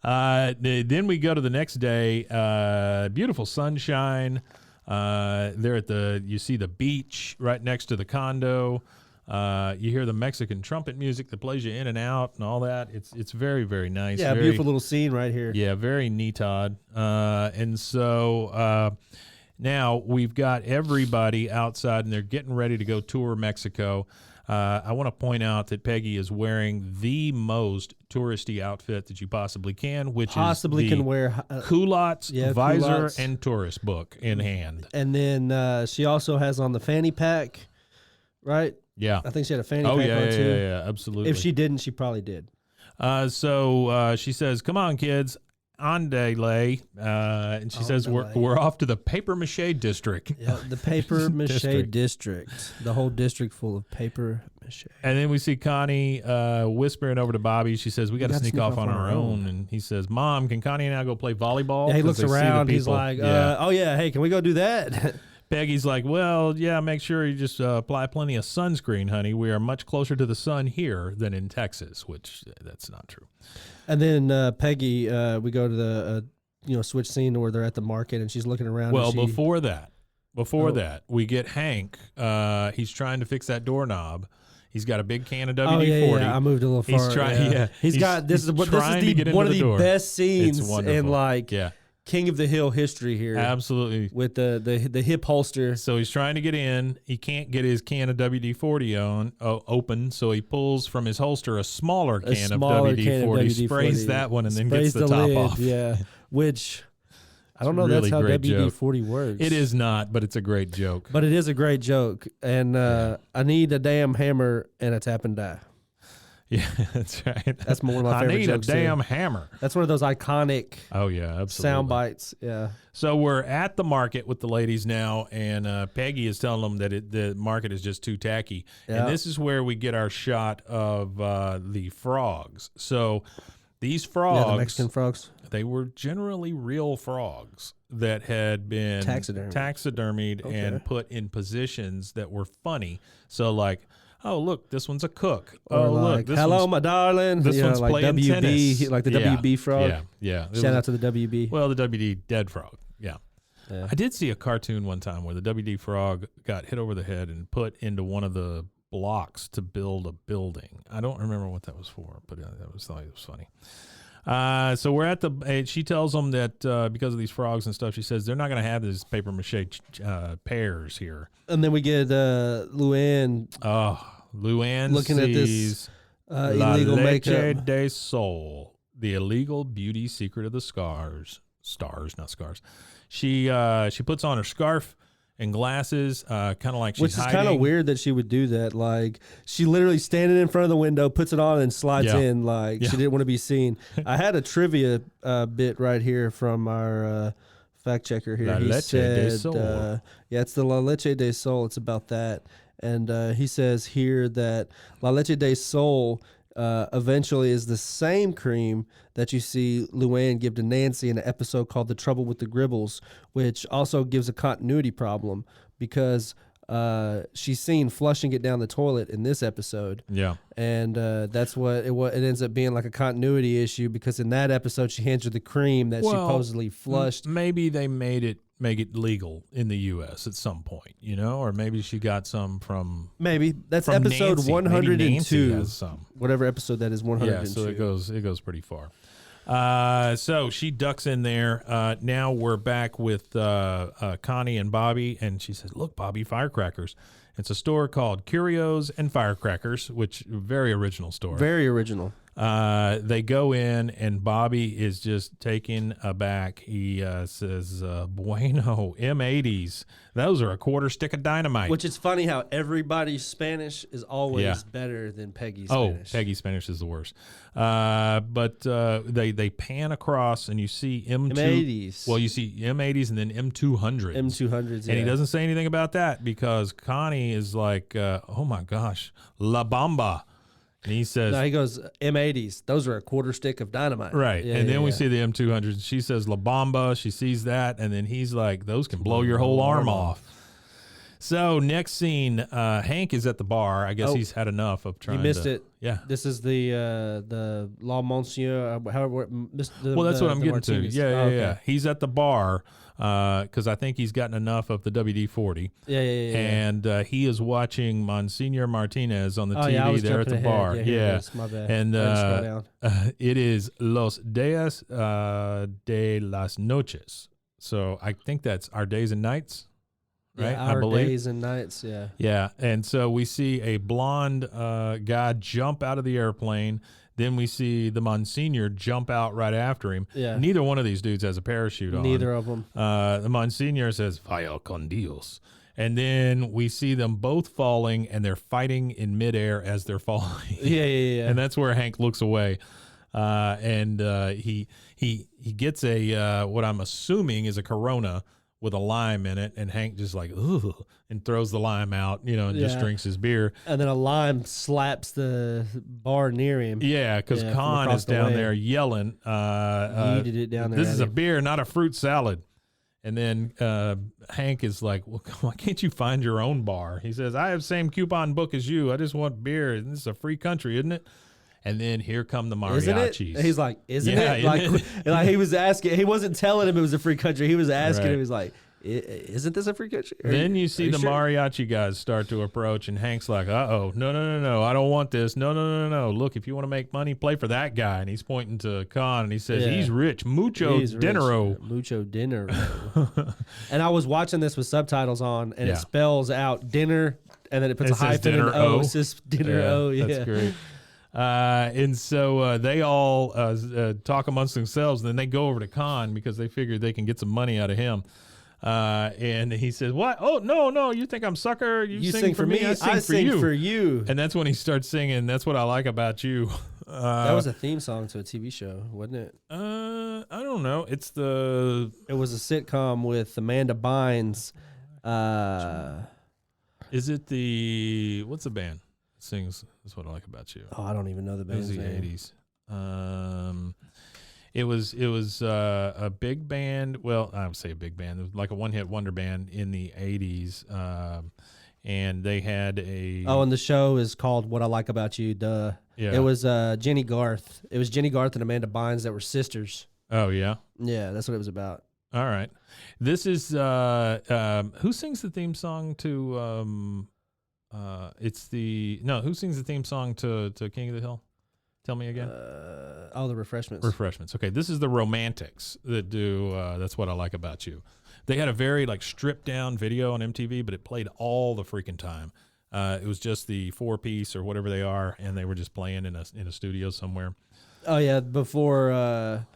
Then we go to the next day. Beautiful sunshine. There you see the beach right next to the condo. You hear the Mexican trumpet music that plays you in and out and all that. It's very, very nice. Yeah, beautiful little scene right here. Yeah, very neatod. And so now we've got everybody outside and they're getting ready to go tour Mexico. I want to point out that Peggy is wearing the most touristy outfit that you possibly can, which can wear culottes, visor, and tourist book in hand. And then she also has on the fanny pack, right? Yeah. I think she had a fanny pack on too. Yeah, absolutely. If she didn't, she probably did. So she says, come on, kids. Andele, and she says we're off to the paper mache district. Yeah, the paper mache district. The whole district full of paper mache. And then we see Connie whispering over to Bobby. She says, we got to sneak off on our own. And he says, Mom, can Connie and I go play volleyball? Yeah, he looks around. He's like, oh, yeah, hey, can we go do that? Peggy's like, well, yeah, make sure you just apply plenty of sunscreen, honey. We are much closer to the sun here than in Texas, which that's not true. And then Peggy, we go to the switch scene where they're at the market and she's looking around. Well, before that, we get Hank. He's trying to fix that doorknob. He's got a big can of WD-40. Yeah. I moved a little far. He's trying. He's got this is one of the best scenes in King of the Hill history here. Absolutely. With the hip holster. So he's trying to get in. He can't get his can of WD-40 open, so he pulls from his holster a smaller can of WD-40, sprays that one, and then gets the top lid, off. Yeah, which I don't know. Really that's how WD-40 works. It is not, but it's a great joke. But it is a great joke. And I need a damn hammer and a tap and die. Yeah, that's right. That's one of my favorite jokes. I need a damn hammer. That's one of those iconic absolutely. Sound bites. Yeah. So we're at the market with the ladies now, and Peggy is telling them that the market is just too tacky. Yeah. And this is where we get our shot of the frogs. So these frogs, the Mexican frogs, they were generally real frogs that had been taxidermied and put in positions that were funny. So like, oh, look, this one's a cook. Or look, hello, my darling. This one's like playing WB, tennis. like the WB frog. Yeah. Shout out to the WB. Well, the WD dead frog. Yeah. I did see a cartoon one time where the WD frog got hit over the head and put into one of the blocks to build a building. I don't remember what that was for, but I thought it was funny. So we're at she tells them that because of these frogs and stuff, she says they're not going to have these paper mache pears here. And then we get Luann. Oh, Luann looking at this illegal makeup. De Sol, the illegal beauty secret of the stars, not scars. She puts on her scarf and glasses, kind of like she's hiding. Which is kind of weird that she would do that. Like, she literally standing in front of the window, puts it on, and slides in like she didn't want to be seen. I had a trivia bit right here from our fact checker here. He said, it's the La Leche de Sol. It's about that. And he says here that La Leche de Sol eventually is the same cream that you see Luann give to Nancy in an episode called The Trouble with the Gribbles, which also gives a continuity problem because she's seen flushing it down the toilet in this episode. Yeah. And that's what it ends up being, like a continuity issue, because in that episode she hands her the cream that she supposedly flushed. Maybe they make it legal in the U.S. at some point, or maybe she got some from. Maybe that's from episode Nancy. 102. Has some. Whatever episode that is, 102. Yeah, so it goes pretty far. So she ducks in there. Now we're back with Connie and Bobby, and she says, "Look, Bobby, firecrackers." It's a store called Curios and Firecrackers, which very original store. Very original. They go in, and Bobby is just taken aback. He says, bueno, M80s. Those are a quarter stick of dynamite. Which is funny how everybody's Spanish is always better than Peggy's Spanish. Oh, Peggy's Spanish is the worst. But they pan across, and you see M80s. Well, you see M80s and then M200s. M200s, And he doesn't say anything about that because Connie is like, oh, my gosh, La Bamba. And he says, no, he goes, M80s. Those are a quarter stick of dynamite. Right. And then we see the M200s. She says, La Bamba. She sees that. And then he's like, those can blow your whole arm off. So next scene, Hank is at the bar. I guess he's had enough of trying to. You missed it. Yeah. This is the La Monsieur. Well, that's what I'm getting to. Yeah. He's at the bar because I think he's gotten enough of the WD-40. Yeah. And he is watching Monsignor Martinez on the TV there at the bar. Yeah. My bad. And it is Los Días de las Noches. So I think that's Our Days and Nights. Right? Yeah, Our Days and Nights, yeah. Yeah, and so we see a blonde guy jump out of the airplane. Then we see the Monsignor jump out right after him. Yeah. Neither one of these dudes has a parachute on. Neither of them. The Monsignor says, Vaya con Dios. And then we see them both falling, and they're fighting in midair as they're falling. Yeah. And that's where Hank looks away. and he gets a what I'm assuming is a Corona with a lime in it, and Hank just like, ooh, and throws the lime out, and just drinks his beer. And then a lime slaps the bar near him. Yeah, because Kahn is down there yelling, yeeted it down there. This is a beer, not a fruit salad. And then Hank is like, well, why can't you find your own bar? He says, I have same coupon book as you. I just want beer. This is a free country, isn't it? And then here come the mariachis. Isn't it? He's like, isn't it? Like he was asking. He wasn't telling him it was a free country. He was asking him. He's like, isn't this a free country? Then you see the mariachi guys start to approach, and Hank's like, uh-oh, no, I don't want this. No. Look, if you want to make money, play for that guy. And he's pointing to Kahn, and he says, he's rich. Mucho dinero. Mucho dinero. And I was watching this with subtitles on, and it spells out dinner, and then it puts a hyphen in O. It says dinner O. Yeah, that's great. And so they all talk amongst themselves, and then they go over to Kahn because they figured they can get some money out of him. And he says, what? Oh, no, you think I'm sucker? You sing for me, I sing for you. And that's when he starts singing, That's What I Like About You. That was a theme song to a TV show, wasn't it? I don't know. It was a sitcom with Amanda Bynes. Is it what's the band that sings That's What I Like About You? Oh, I don't even know the band's name. It was the 80s. It was a big band. Well, I would say a big band. It was like a one-hit wonder band in the 80s. And they had a... Oh, and the show is called What I Like About You, duh. Yeah. It was Jenny Garth. It was Jenny Garth and Amanda Bynes that were sisters. Oh, yeah? Yeah, that's what it was about. All right. This is... who sings the theme song to... who sings the theme song to King of the Hill? Tell me again. The Refreshments. Refreshments. Okay, this is the Romantics that do That's What I Like About You. They had a very stripped down video on MTV, but it played all the freaking time. It was just the 4-piece or whatever they are, and they were just playing in a studio somewhere. Oh yeah, before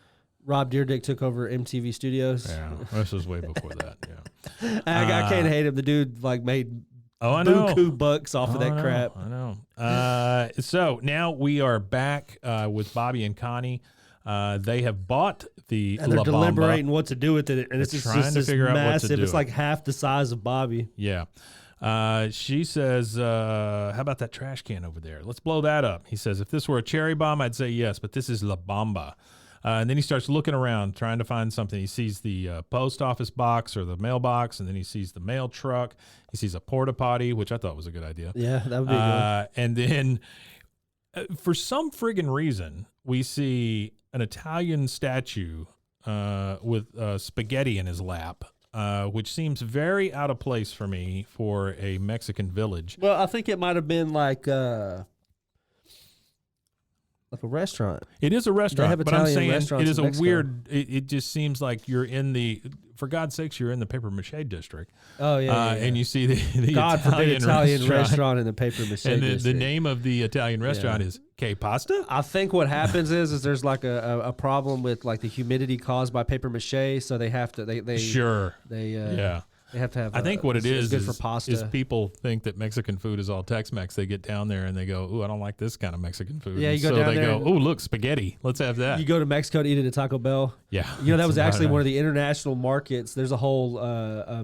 Rob Dyrdek took over MTV Studios. Yeah, this was way before that. Yeah, I can't hate him. The dude made. Oh, I know. Buku bucks off of that crap. I know. So now we are back with Bobby and Connie. They have bought the and they're La Bamba. deliberating what to do with it. And it's trying to figure out what to do. It's like half the size of Bobby. Yeah. She says, how about that trash can over there? Let's blow that up. He says, if this were a cherry bomb, I'd say yes, but this is La Bamba. And then he starts looking around, trying to find something. He sees the post office box or the mailbox, and then he sees the mail truck. He sees a porta potty, which I thought was a good idea. Yeah, that would be good. And then for some friggin' reason, we see an Italian statue with spaghetti in his lap, which seems very out of place for me for a Mexican village. Well, I think it might have been like a restaurant. It is a restaurant, but I'm saying it is a Mexico. weird. It just seems like you're in the. For God's sakes, you're in the paper mache district. Oh yeah, and you see the God Italian forbid restaurant in the paper mache and district. the name of the Italian restaurant is Che Pasta. I think what happens is there's like a problem with like the humidity caused by paper mache, so they have to they They have to have. I think what it is good for pasta. Is people think that Mexican food is all Tex-Mex. They get down there and they go, "Ooh, I don't like this kind of Mexican food." Yeah, you go down there. So they go, "Ooh, look, spaghetti. Let's have that." You go to Mexico to eat it at Taco Bell. Yeah, that was actually one of the international markets. There's a whole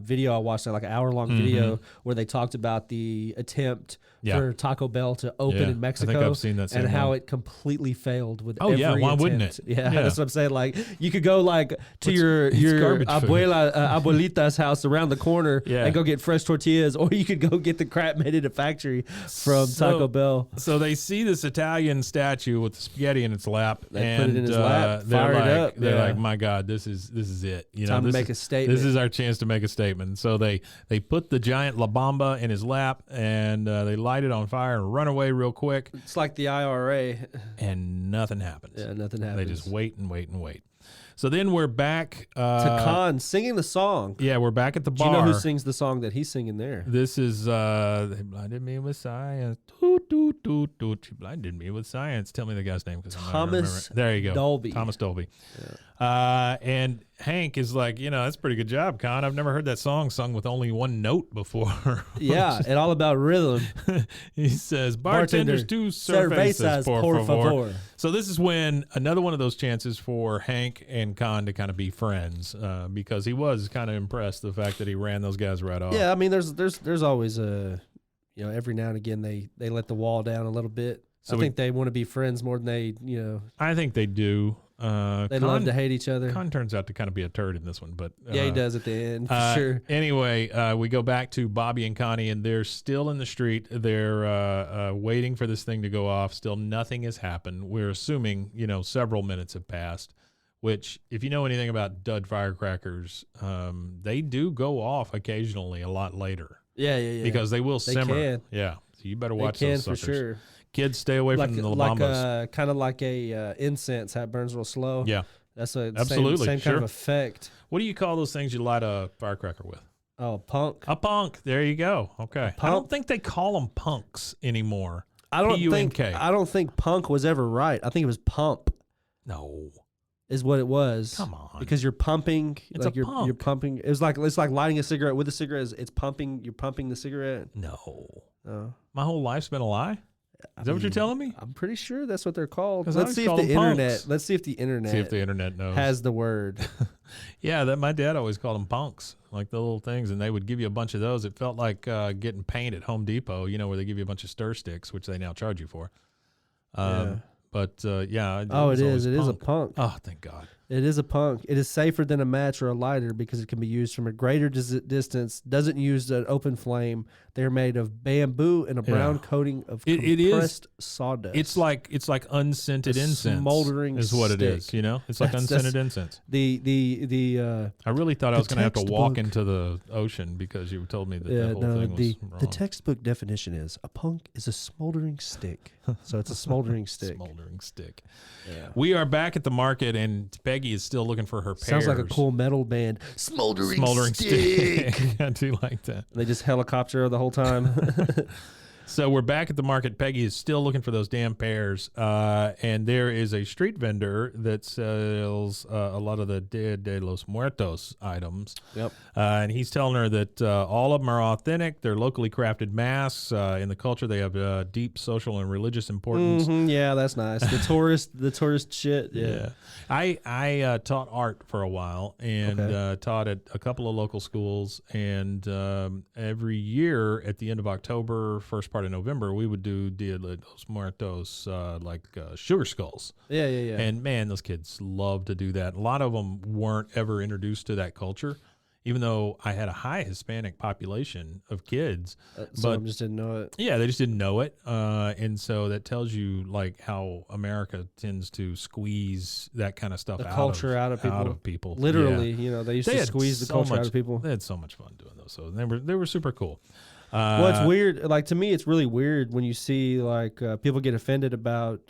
video I watched, like an hour-long video where they talked about the attempt for Taco Bell to open in Mexico. I think I've seen that and how it completely failed with every attempt. Why wouldn't it? Yeah, that's what I'm saying. Like you could go to your abuelita's house around the corner and go get fresh tortillas, or you could go get the crap made at a factory from Taco Bell. So they see this Italian statue with the spaghetti in its lap. They put it in his lap, fire it up. They're like, my God, this is it. Time to make a statement. This is our chance to make a statement. So they put the giant La Bamba in his lap, and they light it on fire and run away real quick. It's like the IRA. And nothing happens. Yeah, nothing happens. They just wait and wait and wait. So then we're back to Kahn singing the song. Yeah, we're back at the bar. Do you know who sings the song that he's singing there? This is They Blinded Me with Science. Ooh. She blinded me with science. Tell me the guy's name. Thomas There you go. Dolby. Thomas Dolby. Yeah. And Hank is like, that's a pretty good job, Kahn. I've never heard that song sung with only one note before. Yeah, and all about rhythm. He says, bartenders, two cervezas, por favor. So this is when another one of those chances for Hank and Kahn to kind of be friends, because he was kind of impressed the fact that he ran those guys right off. Yeah, I mean, there's always every now and again they let the wall down a little bit. So I think they want to be friends more than they, I think they do. They love to hate each other. Kahn turns out to kind of be a turd in this one, but yeah, he does at the end for sure. Anyway, we go back to Bobby and Connie, and they're still in the street. They're waiting for this thing to go off. Still, nothing has happened. We're assuming several minutes have passed. Which, if you know anything about dud firecrackers, they do go off occasionally a lot later. Yeah. Because they will simmer. Can. Yeah, so you better watch those suckers. For sure. Kids, stay away from the Lambas. Kind of like a incense, how it burns real slow. Yeah, that's a absolutely same kind of effect. What do you call those things you light a firecracker with? Oh, punk. A punk. There you go. Okay. I don't think they call them punks anymore. I don't think punk was ever right. I think it was pump. No. Is what it was. Come on. Because you're pumping. It's like you're pumping. It's like lighting a cigarette with a cigarette. It's pumping. You're pumping the cigarette. No. My whole life's been a lie. Is that what you're telling me? I'm pretty sure that's what they're called. Let's see if the internet knows. Has the word. Yeah, my dad always called them punks, like the little things, and they would give you a bunch of those. It felt like getting paint at Home Depot, where they give you a bunch of stir sticks, which they now charge you for. But yeah. It is. It is a punk. Oh, thank God. It is a punk. It is safer than a match or a lighter because it can be used from a greater distance. Doesn't use an open flame. They're made of bamboo and a brown coating of compressed sawdust. It's like unscented incense. Smoldering is what stick. it is. It's like unscented incense. The I really thought I was going to have to walk into the ocean because you told me that the whole thing was wrong. The textbook definition is a punk is a smoldering stick. So it's a smoldering stick. Smoldering stick. Yeah. We are back at the market, and Peggy is still looking for her pears. Sounds like a cool metal band. Smoldering stick. I do like that. They just helicopter the whole time. So we're back at the market. Peggy is still looking for those damn pears, and there is a street vendor that sells a lot of the Dia de los Muertos items. Yep. And he's telling her that all of them are authentic. They're locally crafted masks. In the culture, they have deep social and religious importance. Mm-hmm, yeah, that's nice. The tourist shit. Yeah. I taught art for a while and taught at a couple of local schools. And every year at the end of October, first part of November, we would do Dia de los Muertos, like sugar skulls. Yeah. And man, those kids love to do that. A lot of them weren't ever introduced to that culture, even though I had a high Hispanic population of kids. Some of them just didn't know it. Yeah, they just didn't know it. And so that tells you like how America tends to squeeze that kind of stuch out of people. Literally, they used to squeeze the culture out of people. They had so much fun doing those. So they were super cool. Well, it's weird. Like, to me, it's really weird when you see like people get offended about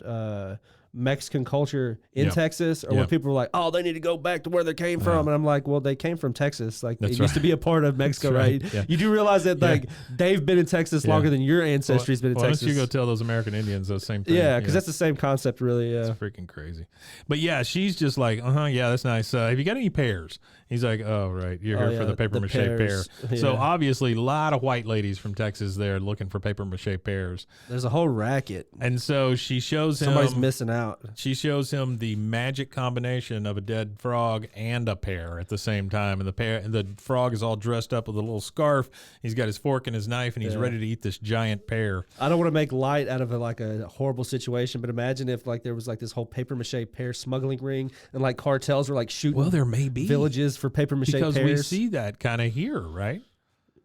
Mexican culture in Texas, or when people are like, "Oh, they need to go back to where they came from," and I'm like, "Well, they came from Texas. Like, it used to be a part of Mexico, right? Yeah. You do realize that like they've been in Texas longer than your ancestry's been in Texas. Why don't you go tell those American Indians the same thing? Yeah, because that's the same concept, really. Yeah, it's freaking crazy. But yeah, she's just like, yeah, that's nice. Have you got any pears? He's like, oh, right, you're here for the paper mache pear. Yeah. So obviously, a lot of white ladies from Texas there looking for paper mache pears. There's a whole racket, and so she shows him somebody's missing out. She shows him the magic combination of a dead frog and a pear at the same time, and the frog is all dressed up with a little scarf. He's got his fork and his knife, and he's ready to eat this giant pear. I don't want to make light out of a horrible situation, but imagine if like there was like this whole paper mache pear smuggling ring, and like cartels were like shooting. Well, there may be villages for paper mache because pears. we see that kind of here, right?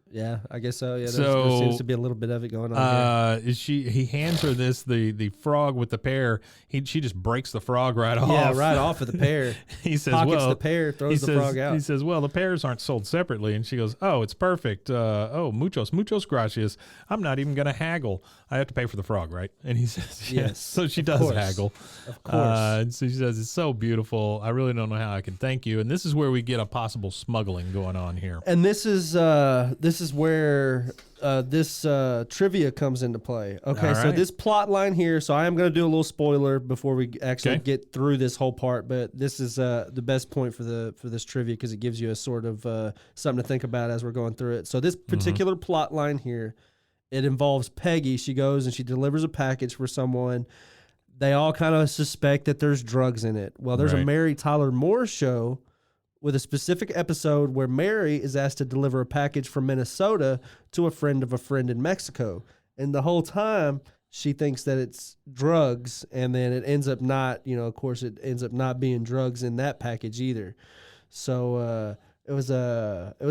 Yeah, I guess so. Yeah, there seems to be a little bit of it going on here. He hands her the frog with the pear. She just breaks the frog right off. Yeah, right off of the pear. He says, pockets the pear, throws the frog out. He says, well, the pears aren't sold separately. And she goes, oh, it's perfect. Muchos gracias. I'm not even going to haggle. I have to pay for the frog, right? And he says, yes. So she does haggle. Of course. And so she says, it's so beautiful. I really don't know how I can thank you. And this is where we get a possible smuggling going on here. And this is is where this trivia comes into play. Okay, All so right. this plot line here, so I am going to do a little spoiler before we actually get through this whole part, but this is the best point for this trivia because it gives you a sort of something to think about as we're going through it. So this particular plot line here, it involves Peggy. She goes and she delivers a package for someone. They all kind of suspect that there's drugs in it. Well, there's a Mary Tyler Moore show with a specific episode where Mary is asked to deliver a package from Minnesota to a friend of a friend in Mexico. And the whole time, she thinks that it's drugs, and then it ends up not, of course, it ends up not being drugs in that package either. So it was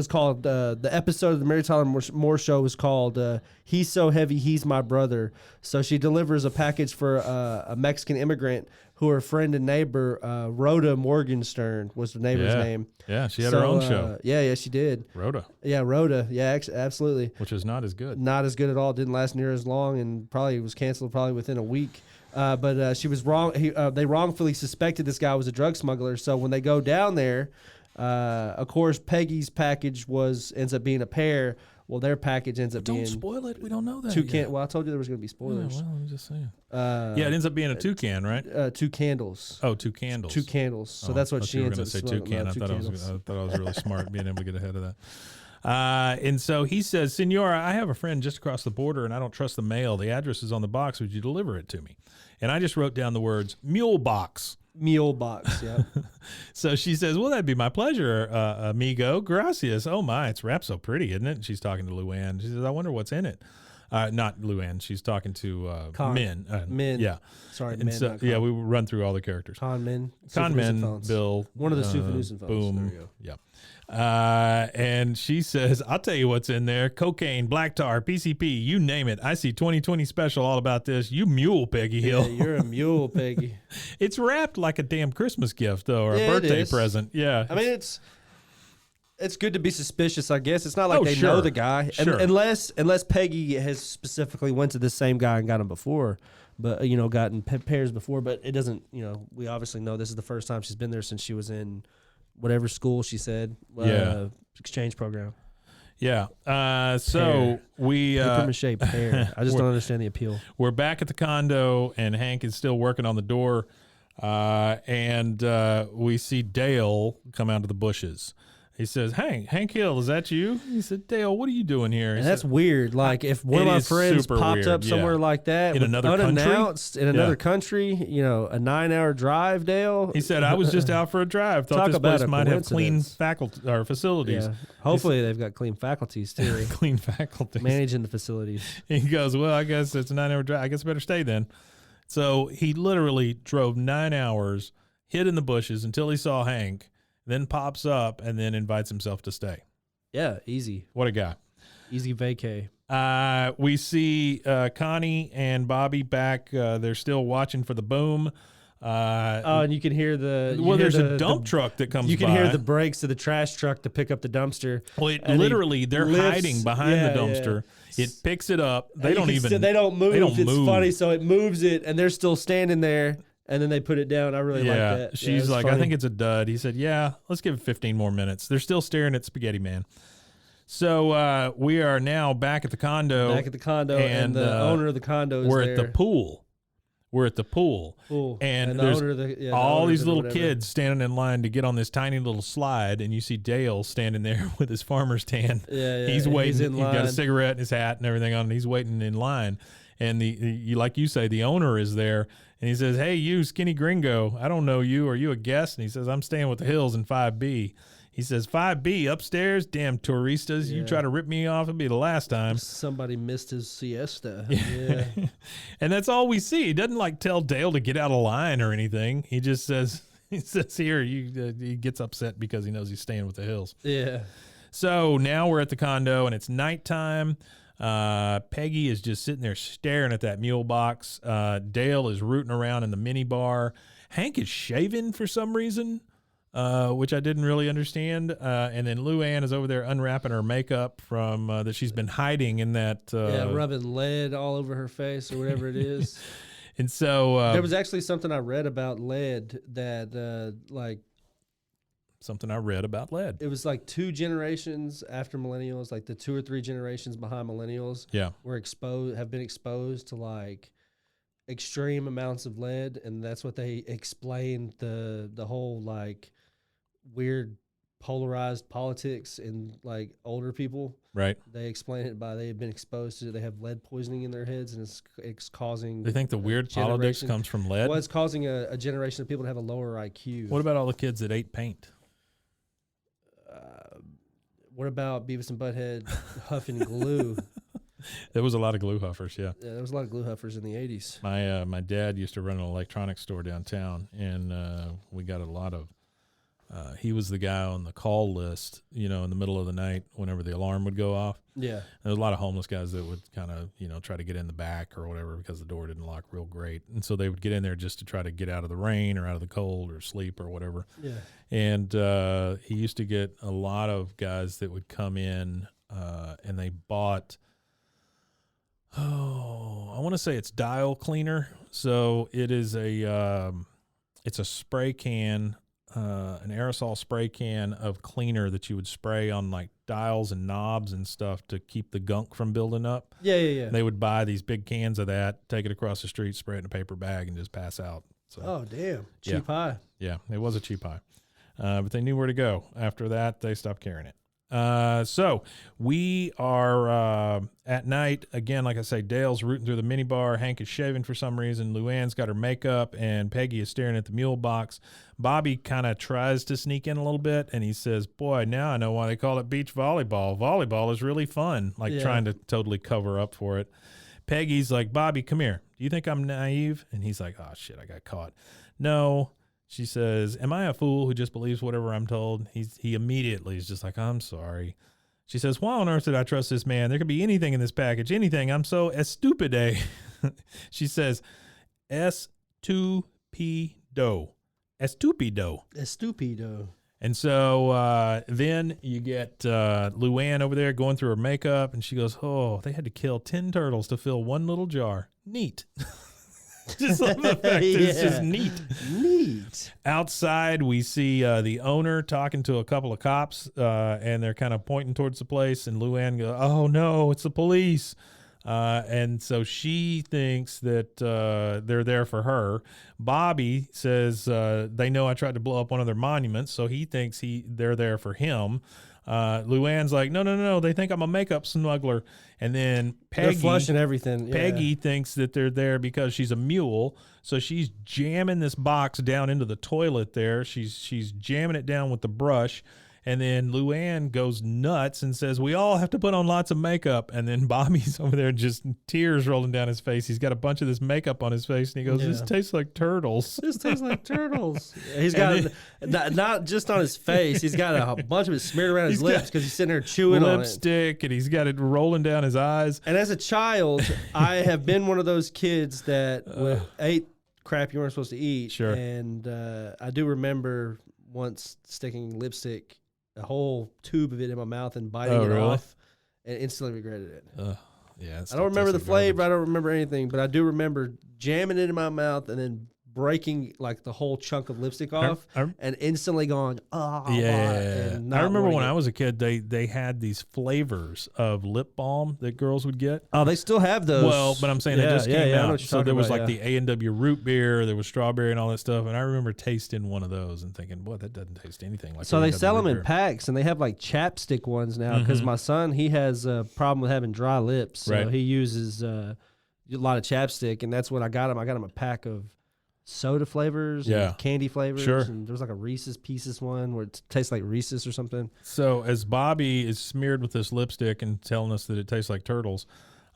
called, the episode of the Mary Tyler Moore show was called He's So Heavy, He's My Brother. So she delivers a package for a Mexican immigrant who her friend and neighbor, Rhoda Morgenstern was the neighbor's name. Yeah, she had her own show. Yeah, she did. Rhoda. Yeah, Rhoda. Yeah, absolutely. Which is not as good. Not as good at all. Didn't last near as long, and probably was canceled within a week. But she was wrong. They wrongfully suspected this guy was a drug smuggler. So when they go down there, of course, Peggy's package ends up being a pear. Well, their package ends up being... Don't spoil it. We don't know that toucan. yet. Well, I told you there was going to be spoilers. Yeah, well, I'm just saying. It ends up being a toucan, right? 2 candles. Oh, 2 candles. 2 candles. So that's what she ends up smoking. You were going to say toucan. I thought I was really smart being able to get ahead of that. And so he says, Senora, I have a friend just across the border, and I don't trust the mail. The address is on the box. Would you deliver it to me? And I just wrote down the words, mule box. Mule box, yeah. So she says, well, that'd be my pleasure, amigo. Gracias. Oh, my, it's wrapped so pretty, isn't it? And she's talking to Luann. She says, I wonder what's in it. Not Luann. She's talking to Min. Min. Yeah. Sorry, and Min. So, yeah, we run through all the characters. Con Min. Bill. One of the Sufanusen phones. Boom. There you go. Yeah. And she says, I'll tell you what's in there. Cocaine, black tar, PCP, you name it. I see 2020 special all about this. You mule, Peggy Hill. Yeah, you're a mule, Peggy. It's wrapped like a damn Christmas gift, though, or a birthday present. Yeah. I mean, it's good to be suspicious, I guess. It's not like they know the guy. Sure. Unless Peggy has specifically went to the same guy and got him before. But, gotten pairs before. But it doesn't, we obviously know this is the first time she's been there since she was in whatever school she said. Exchange program. Yeah. So we... Paper mache pear. I just don't understand the appeal. We're back at the condo, and Hank is still working on the door. And we see Dale come out of the bushes. He says, Hank Hill, is that you? He said, Dale, what are you doing here? And that's weird. Like, if one of my friends popped up somewhere like that, in another unannounced, in another country, a 9-hour drive, Dale. He said, I was just out for a drive. Thought this place might have clean faculty or facilities. Yeah. Hopefully they've got clean faculties, too. Clean faculties. Managing the facilities. He goes, well, I guess it's a 9-hour drive. I guess I better stay then. So he literally drove 9 hours, hid in the bushes until he saw Hank, then pops up and then invites himself to stay. Yeah, easy. What a guy. Easy vacay. We see Connie and Bobby back. They're still watching for the boom. And you can hear there's a dump truck that comes by. You can hear the brakes of the trash truck to pick up the dumpster. Well, they're hiding behind the dumpster. Yeah. It picks it up. They don't move. It's funny. So it moves it, and they're still standing there. And then they put it down. I really like that. She's like, funny. I think it's a dud. He said, yeah, let's give it 15 more minutes. They're still staring at Spaghetti Man. So we are now back at the condo. And the owner of the condo is there. We're at the pool. And there's all these little kids standing in line to get on this tiny little slide. And you see Dale standing there with his farmer's tan. Yeah. He's waiting. He's got a cigarette and his hat and everything on. And he's waiting in line. And like you say, the owner is there. And he says, hey, you skinny gringo, I don't know you. Are you a guest? And he says, I'm staying with the Hills in 5B. He says, 5B upstairs? Damn touristas. Yeah. You try to rip me off, it'll be the last time. Somebody missed his siesta. Yeah. And that's all we see. He doesn't tell Dale to get out of line or anything. He just says, here, he gets upset because he knows he's staying with the Hills. Yeah. So now we're at the condo and it's nighttime. Peggy is just sitting there staring at that mule box. Dale is rooting around in the mini bar. Hank is shaving for some reason, which I didn't really understand. And then Luann is over there unwrapping her makeup from that she's been hiding in that. Rubbing lead all over her face or whatever it is. And so there was actually something I read about lead that something I read about lead. It was like 2 generations after millennials, like the 2 or 3 generations behind millennials. Yeah, have been exposed to like extreme amounts of lead, and that's what they explained the whole like weird polarized politics in like older people. Right. They explain it by they've been exposed to, they have lead poisoning in their heads, and it's causing. They think the weird politics comes from lead. Well, it's causing a generation of people to have a lower IQ. What about all the kids that ate paint? What about Beavis and Butthead huffing glue? There was a lot of glue huffers, yeah. Yeah, there was a lot of glue huffers in the 80s. My dad used to run an electronics store downtown, and we got a lot of. He was the guy on the call list, in the middle of the night whenever the alarm would go off. Yeah. There was a lot of homeless guys that would kind of, try to get in the back or whatever because the door didn't lock real great. And so they would get in there just to try to get out of the rain or out of the cold or sleep or whatever. Yeah. And he used to get a lot of guys that would come in and they bought, I want to say it's dial cleaner. So it is it's a spray can, an aerosol spray can of cleaner that you would spray on like dials and knobs and stuff to keep the gunk from building up. Yeah. They would buy these big cans of that, take it across the street, spray it in a paper bag, and just pass out. So, oh, damn. Cheap high. Yeah, it was a cheap high. But they knew where to go. After that, they stopped carrying it. So we are at night, again, like I say, Dale's rooting through the minibar. Hank is shaving for some reason. Luann's got her makeup, and Peggy is staring at the mule box. Bobby kind of tries to sneak in a little bit, and he says, boy, now I know why they call it beach volleyball. Volleyball is really fun, trying to totally cover up for it. Peggy's like, Bobby, come here. Do you think I'm naive? And he's like, oh, shit, I got caught. No. She says, am I a fool who just believes whatever I'm told? He immediately is just like, I'm sorry. She says, why on earth did I trust this man? There could be anything in this package, anything. I'm so estúpido. She says, estúpido. Estúpido. Estúpido. And so then you get Luann over there going through her makeup, and she goes, oh, they had to kill 10 turtles to fill one little jar. Neat. Just love the fact that it's just neat. Neat. Outside, we see the owner talking to a couple of cops, and they're kind of pointing towards the place, and Luann goes, oh, no, it's the police. And so she thinks that they're there for her. Bobby says they know I tried to blow up one of their monuments, so he thinks they're there for him. Luann's like, no, they think I'm a makeup smuggler. And then Peggy, they're flushing everything. Yeah. Peggy thinks that they're there because she's a mule, so she's jamming this box down into the toilet there. She's jamming it down with the brush. And then Luann goes nuts and says, we all have to put on lots of makeup. And then Bobby's over there, just tears rolling down his face. He's got a bunch of this makeup on his face, and he goes, this tastes like turtles. This tastes like turtles. He's got not just on his face. He's got a bunch of it smeared around his lips because he's sitting there chewing on it. Lipstick, and he's got it rolling down his eyes. And as a child, I have been one of those kids that ate crap you weren't supposed to eat. Sure. And I do remember once sticking lipstick, a whole tube of it in my mouth and biting it off, and instantly regretted it. Yeah, I don't remember the flavor. I don't remember anything, but I do remember jamming it in my mouth and then breaking like the whole chunk of lipstick off and instantly going, and I remember when I was a kid, they had these flavors of lip balm that girls would get. Oh, they still have those. Well, but I'm saying they just came out. So there was like the A&W root beer, there was strawberry and all that stuff. And I remember tasting one of those and thinking, boy, that doesn't taste anything like. So they sell them in packs, and they have like chapstick ones now because my son, he has a problem with having dry lips. So he uses a lot of chapstick, and that's what I got him. I got him a pack of soda flavors and candy flavors. Sure. And there's like a Reese's Pieces one where it tastes like Reese's or something. So as Bobby is smeared with this lipstick and telling us that it tastes like turtles,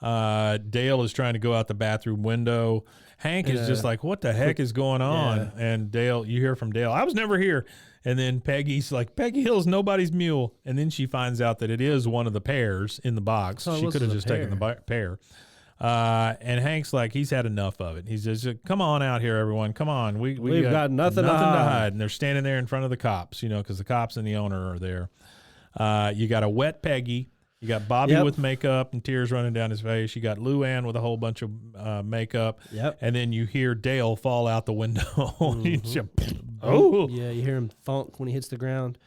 Dale is trying to go out the bathroom window. Hank is just like, what the heck is going on? Yeah. And Dale, you hear from Dale, I was never here. And then Peggy's like, Peggy Hill's nobody's mule. And then she finds out that it is one of the pears in the box. She could have just taken the pear. And Hank's like, he's had enough of it. He's just, come on out here, everyone. Come on. We've got nothing to hide. And they're standing there in front of the cops, because the cops and the owner are there. You got a wet Peggy. You got Bobby with makeup and tears running down his face. You got Luann with a whole bunch of makeup. Yep. And then you hear Dale fall out the window. Oh. Yeah, you hear him thunk when he hits the ground.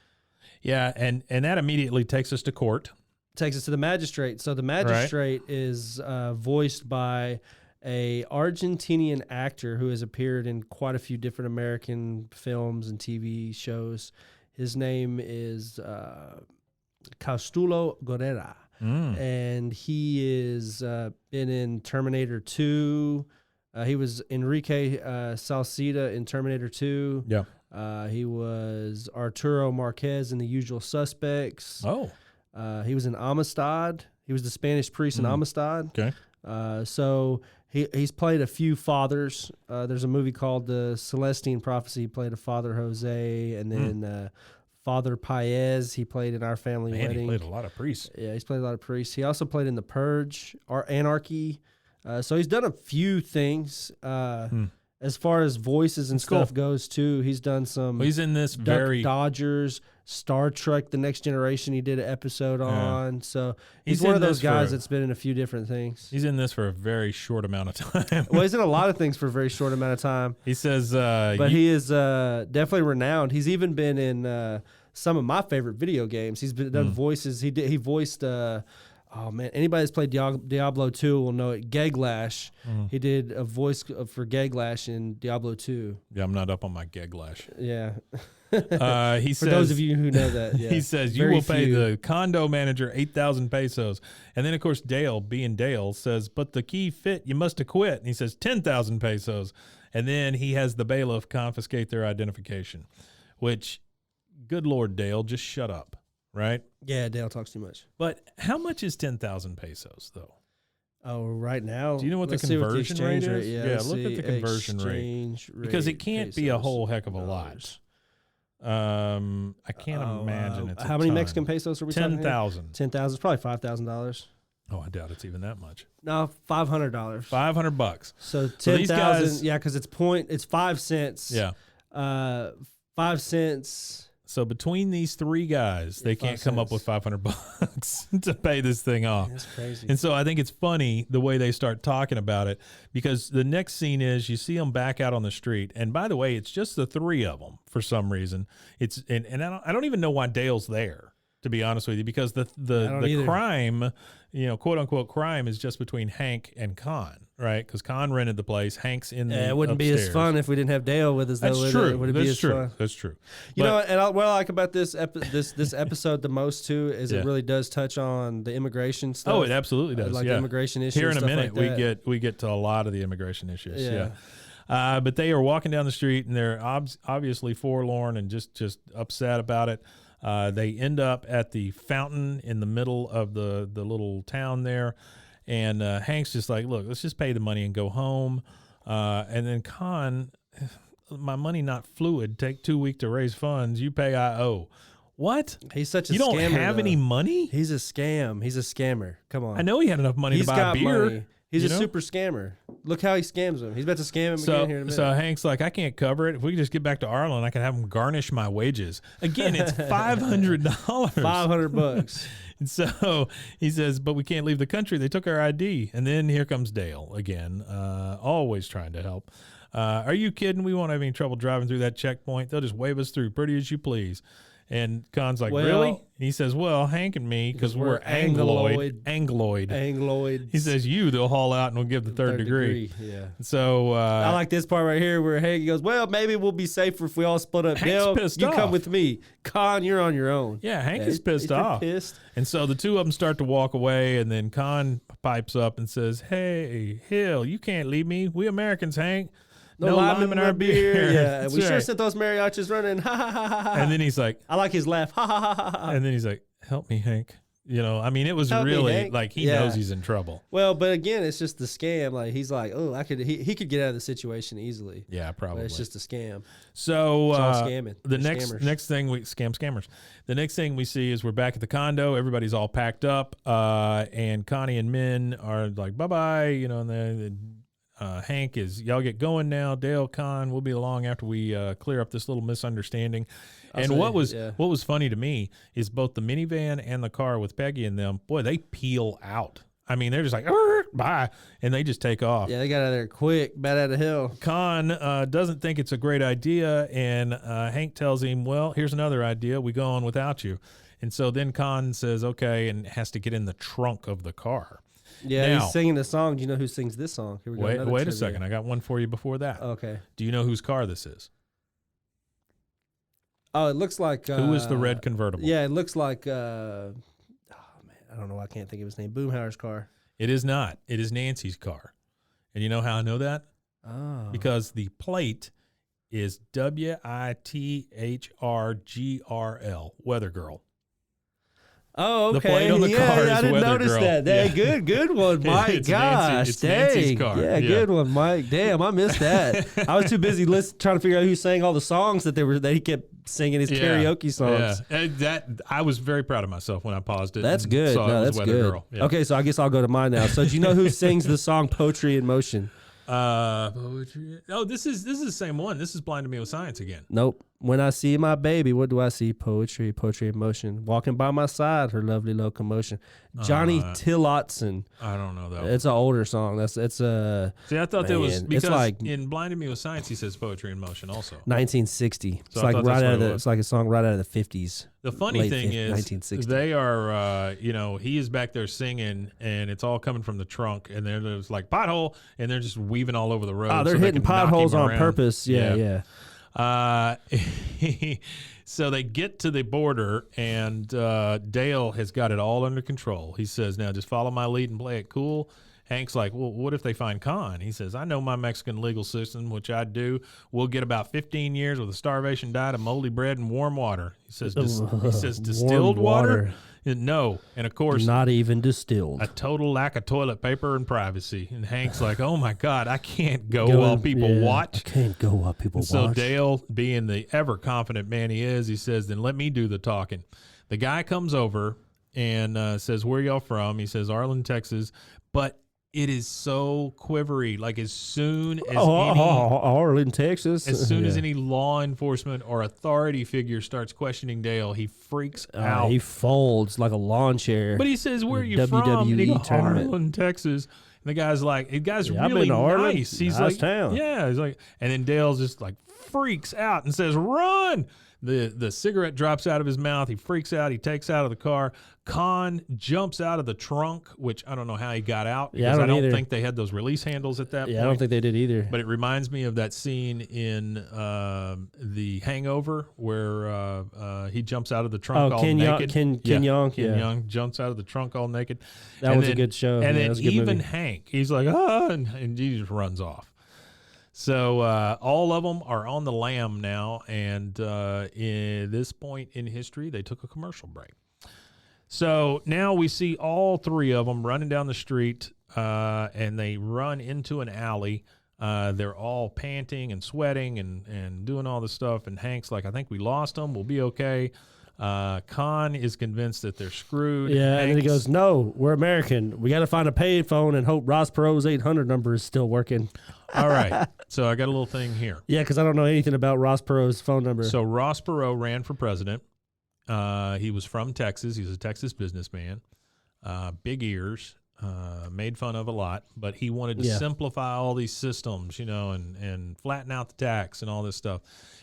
Yeah, and that immediately takes us to court. Takes us to the magistrate. So the magistrate is voiced by a Argentinian actor who has appeared in quite a few different American films and TV shows. His name is Castulo Guerrera, and he is been in Terminator 2. He was Enrique Salcida in Terminator 2. Yeah. He was Arturo Marquez in The Usual Suspects. Oh. He was in Amistad. He was the Spanish priest in Amistad. Okay. So he's played a few fathers. There's a movie called The Celestine Prophecy. He played a Father Jose, and then Father Paez. He played in Our Family Wedding. He played a lot of priests. Yeah, he's played a lot of priests. He also played in The Purge, Anarchy. So he's done a few things. As far as voices and stuff goes, too, he's done some. Well, he's in this Duck Dodgers, Star Trek: The Next Generation. He did an episode on. So he's one of those guys that's been in a few different things. He's in this for a very short amount of time. Well, he's in a lot of things for a very short amount of time. He says, but he is definitely renowned. He's even been in some of my favorite video games. He's been done voices. He voiced. Oh, man. Anybody that's played Diablo 2 will know it. Geglash. He did a voice for Geglash in Diablo 2. Yeah, I'm not up on my Geglash. Yeah. He for says, those of you who know that, yeah. He says, you will pay the condo manager 8,000 pesos. And then, of course, Dale, being Dale, says, but the key fit, you must acquit. And he says, 10,000 pesos. And then he has the bailiff confiscate their identification, which, good Lord, Dale, just shut up. Right? Yeah, Dale talks too much. But how much is 10,000 pesos, though? Oh, right now. Do you know what the conversion rate is? Yeah, look at the conversion rate. Because it can't be a whole heck of a lot. I can't imagine it's how many Mexican pesos are we talking? 10,000. 10,000 is probably $5,000. Oh, I doubt it's even that much. No, $500. $500. So 10,000. Yeah, because it's 5 cents. Yeah. 5 cents. So between these three guys, they can't come up with $500 to pay this thing off. That's crazy. And so I think it's funny the way they start talking about it, because the next scene is you see them back out on the street. And by the way, it's just the three of them for some reason. It's and I don't even know why Dale's there, to be honest with you, because the crime, quote unquote crime, is just between Hank and Kahn, right? Because Kahn rented the place. Hank's in the it wouldn't upstairs. be as fun if we didn't have Dale with us. That's true. That's true. That's true. You know, and what I like about this episode the most too is it really does touch on the immigration stuff. Oh, it absolutely does. Like the immigration issues. Here in a minute, like we get to a lot of the immigration issues. Yeah. But they are walking down the street and they're obviously forlorn and just upset about it. They end up at the fountain in the middle of the little town there. And Hank's just like, look, let's just pay the money and go home. And then Kahn, my money not fluid. Take 2 weeks to raise funds. You pay, I owe. What? He's such a scammer. You don't have any money? He's a scam. He's a scammer. Come on. I know he had enough money to buy beer. Money. He's a super scammer. Look how he scams him. He's about to scam him again here in a minute. So Hank's like, I can't cover it. If we could just get back to Arlen, I can have him garnish my wages. Again, it's $500. $500. And so he says, but we can't leave the country. They took our ID. And then here comes Dale again, always trying to help. Are you kidding? We won't have any trouble driving through that checkpoint. They'll just wave us through pretty as you please. And Kahn's like, really? And he says, well, Hank and me, because we're Angloid. Angloid. He says, they'll haul out and we'll give the third degree. Yeah. So I like this part right here where Hank goes, well, maybe we'll be safer if we all split up. Hank's Dale, pissed you off. come with me. Kahn, you're on your own. Yeah, Hank is pissed off. Pissed. And so the two of them start to walk away, and then Kahn pipes up and says, hey, Hill, you can't leave me. We Americans, Hank. No lime in our beer. Yeah, we sure sent those mariachis running. Ha, ha, ha, ha. And then he's like, I like his laugh. Ha, ha, ha, ha, ha. And then he's like, help me, Hank. It was Help really me, like he knows he's in trouble. Well, but again, it's just the scam. Like he's like, oh, he could get out of the situation easily. Yeah, probably. But it's just a scam. So it's all scamming. The next thing scammers. The next thing we see is we're back at the condo. Everybody's all packed up, and Connie and Min are like, bye bye. And then Hank is, y'all get going now. Dale, Kahn, we'll be along after we clear up this little misunderstanding. What was funny to me is both the minivan and the car with Peggy in them, boy, they peel out. I mean, they're just like, bye, and they just take off. Yeah, they got out of there quick, bat out of hell. Kahn doesn't think it's a great idea, and Hank tells him, well, here's another idea. We go on without you. And so then Kahn says, okay, and has to get in the trunk of the car. Yeah, now, he's singing the song. Do you know who sings this song? Here we go. Wait a second. I got one for you before that. Okay. Do you know whose car this is? Oh, it looks like... who is the red convertible? Yeah, it looks like... oh, man, I don't know. I can't think of his name. Boomhauer's car. It is not. It is Nancy's car. And you know how I know that? Oh. Because the plate is WITHRGRL, Weather Girl. Oh, okay. The plate on the car is I didn't Weather notice Girl. that. Yeah. Good one, Mike. It's Gosh, it's Nancy's dang. car. Yeah, good one, Mike. Damn, I missed that. I was too busy trying to figure out who sang all the songs that he kept singing his karaoke songs. Yeah. I was very proud of myself when I paused it. That's and good. saw No, it was that's Weather good. Girl. Yeah. Okay, so I guess I'll go to mine now. So do you know who sings the song "Poetry in Motion"? Poetry. Oh, this is the same one. This is Blind to Me with Science again. Nope. When I see my baby, what do I see? Poetry in motion. Walking by my side, her lovely locomotion. Johnny Tillotson. I don't know that. It's an older song. It's a. See, I thought that was because it's like in Blind to Me with Science he says poetry in motion also. 1960. It's So I like thought that's what it was. It's like a song right out of the 50s. The funny thing is 1960. they are he is back there singing and it's all coming from the trunk and there's like pothole and they're just weaving all over the road. Oh, they're so hitting potholes on purpose. Yeah. So they get to the border, and Dale has got it all under control. He says, now just follow my lead and play it cool. Hank's like, well, what if they find Kahn? He says, I know my Mexican legal system, which I do. We'll get about 15 years with a starvation diet of moldy bread and warm water. He says, distilled water? No. And, of course, not even distilled. A total lack of toilet paper and privacy. And Hank's like, oh, my God, I can't go while people watch. I can't go while people watch. So Dale, being the ever-confident man he is, he says, then let me do the talking. The guy comes over and says, where y'all from? He says, Arlen, Texas. But it is so quivery. Like as soon as Arlen, Texas. As soon as any law enforcement or authority figure starts questioning Dale, he freaks out. He folds like a lawn chair. But he says, where are you from? And he goes, Arlen, Texas. And the guy's like, the guy's really nice. He's nice like, town. Yeah. He's like, and then Dale's just like freaks out and says, run. The cigarette drops out of his mouth. He freaks out. He takes out of the car. Kahn jumps out of the trunk, which I don't know how he got out. Yeah, because I don't think they had those release handles at that point. Yeah, I don't think they did either. But it reminds me of that scene in The Hangover where he jumps out of the trunk all naked. Ken Jeong jumps out of the trunk all naked. That was a good show. And then even movie. Hank, he's like, and he just runs off. So all of them are on the lam now, and in this point in history, they took a commercial break. So now we see all three of them running down the street, and they run into an alley. They're all panting and sweating and doing all this stuff, and Hank's like, I think we lost them. We'll be okay. Kahn is convinced that they're screwed. Yeah, and then he goes, no, we're American. We got to find a pay phone and hope Ross Perot's 800 number is still working. All right. So I got a little thing here. Yeah, because I don't know anything about Ross Perot's phone number. So Ross Perot ran for president. He was from Texas. He's a Texas businessman. Big ears. Made fun of a lot. But he wanted to simplify all these systems, and flatten out the tax and all this stuff.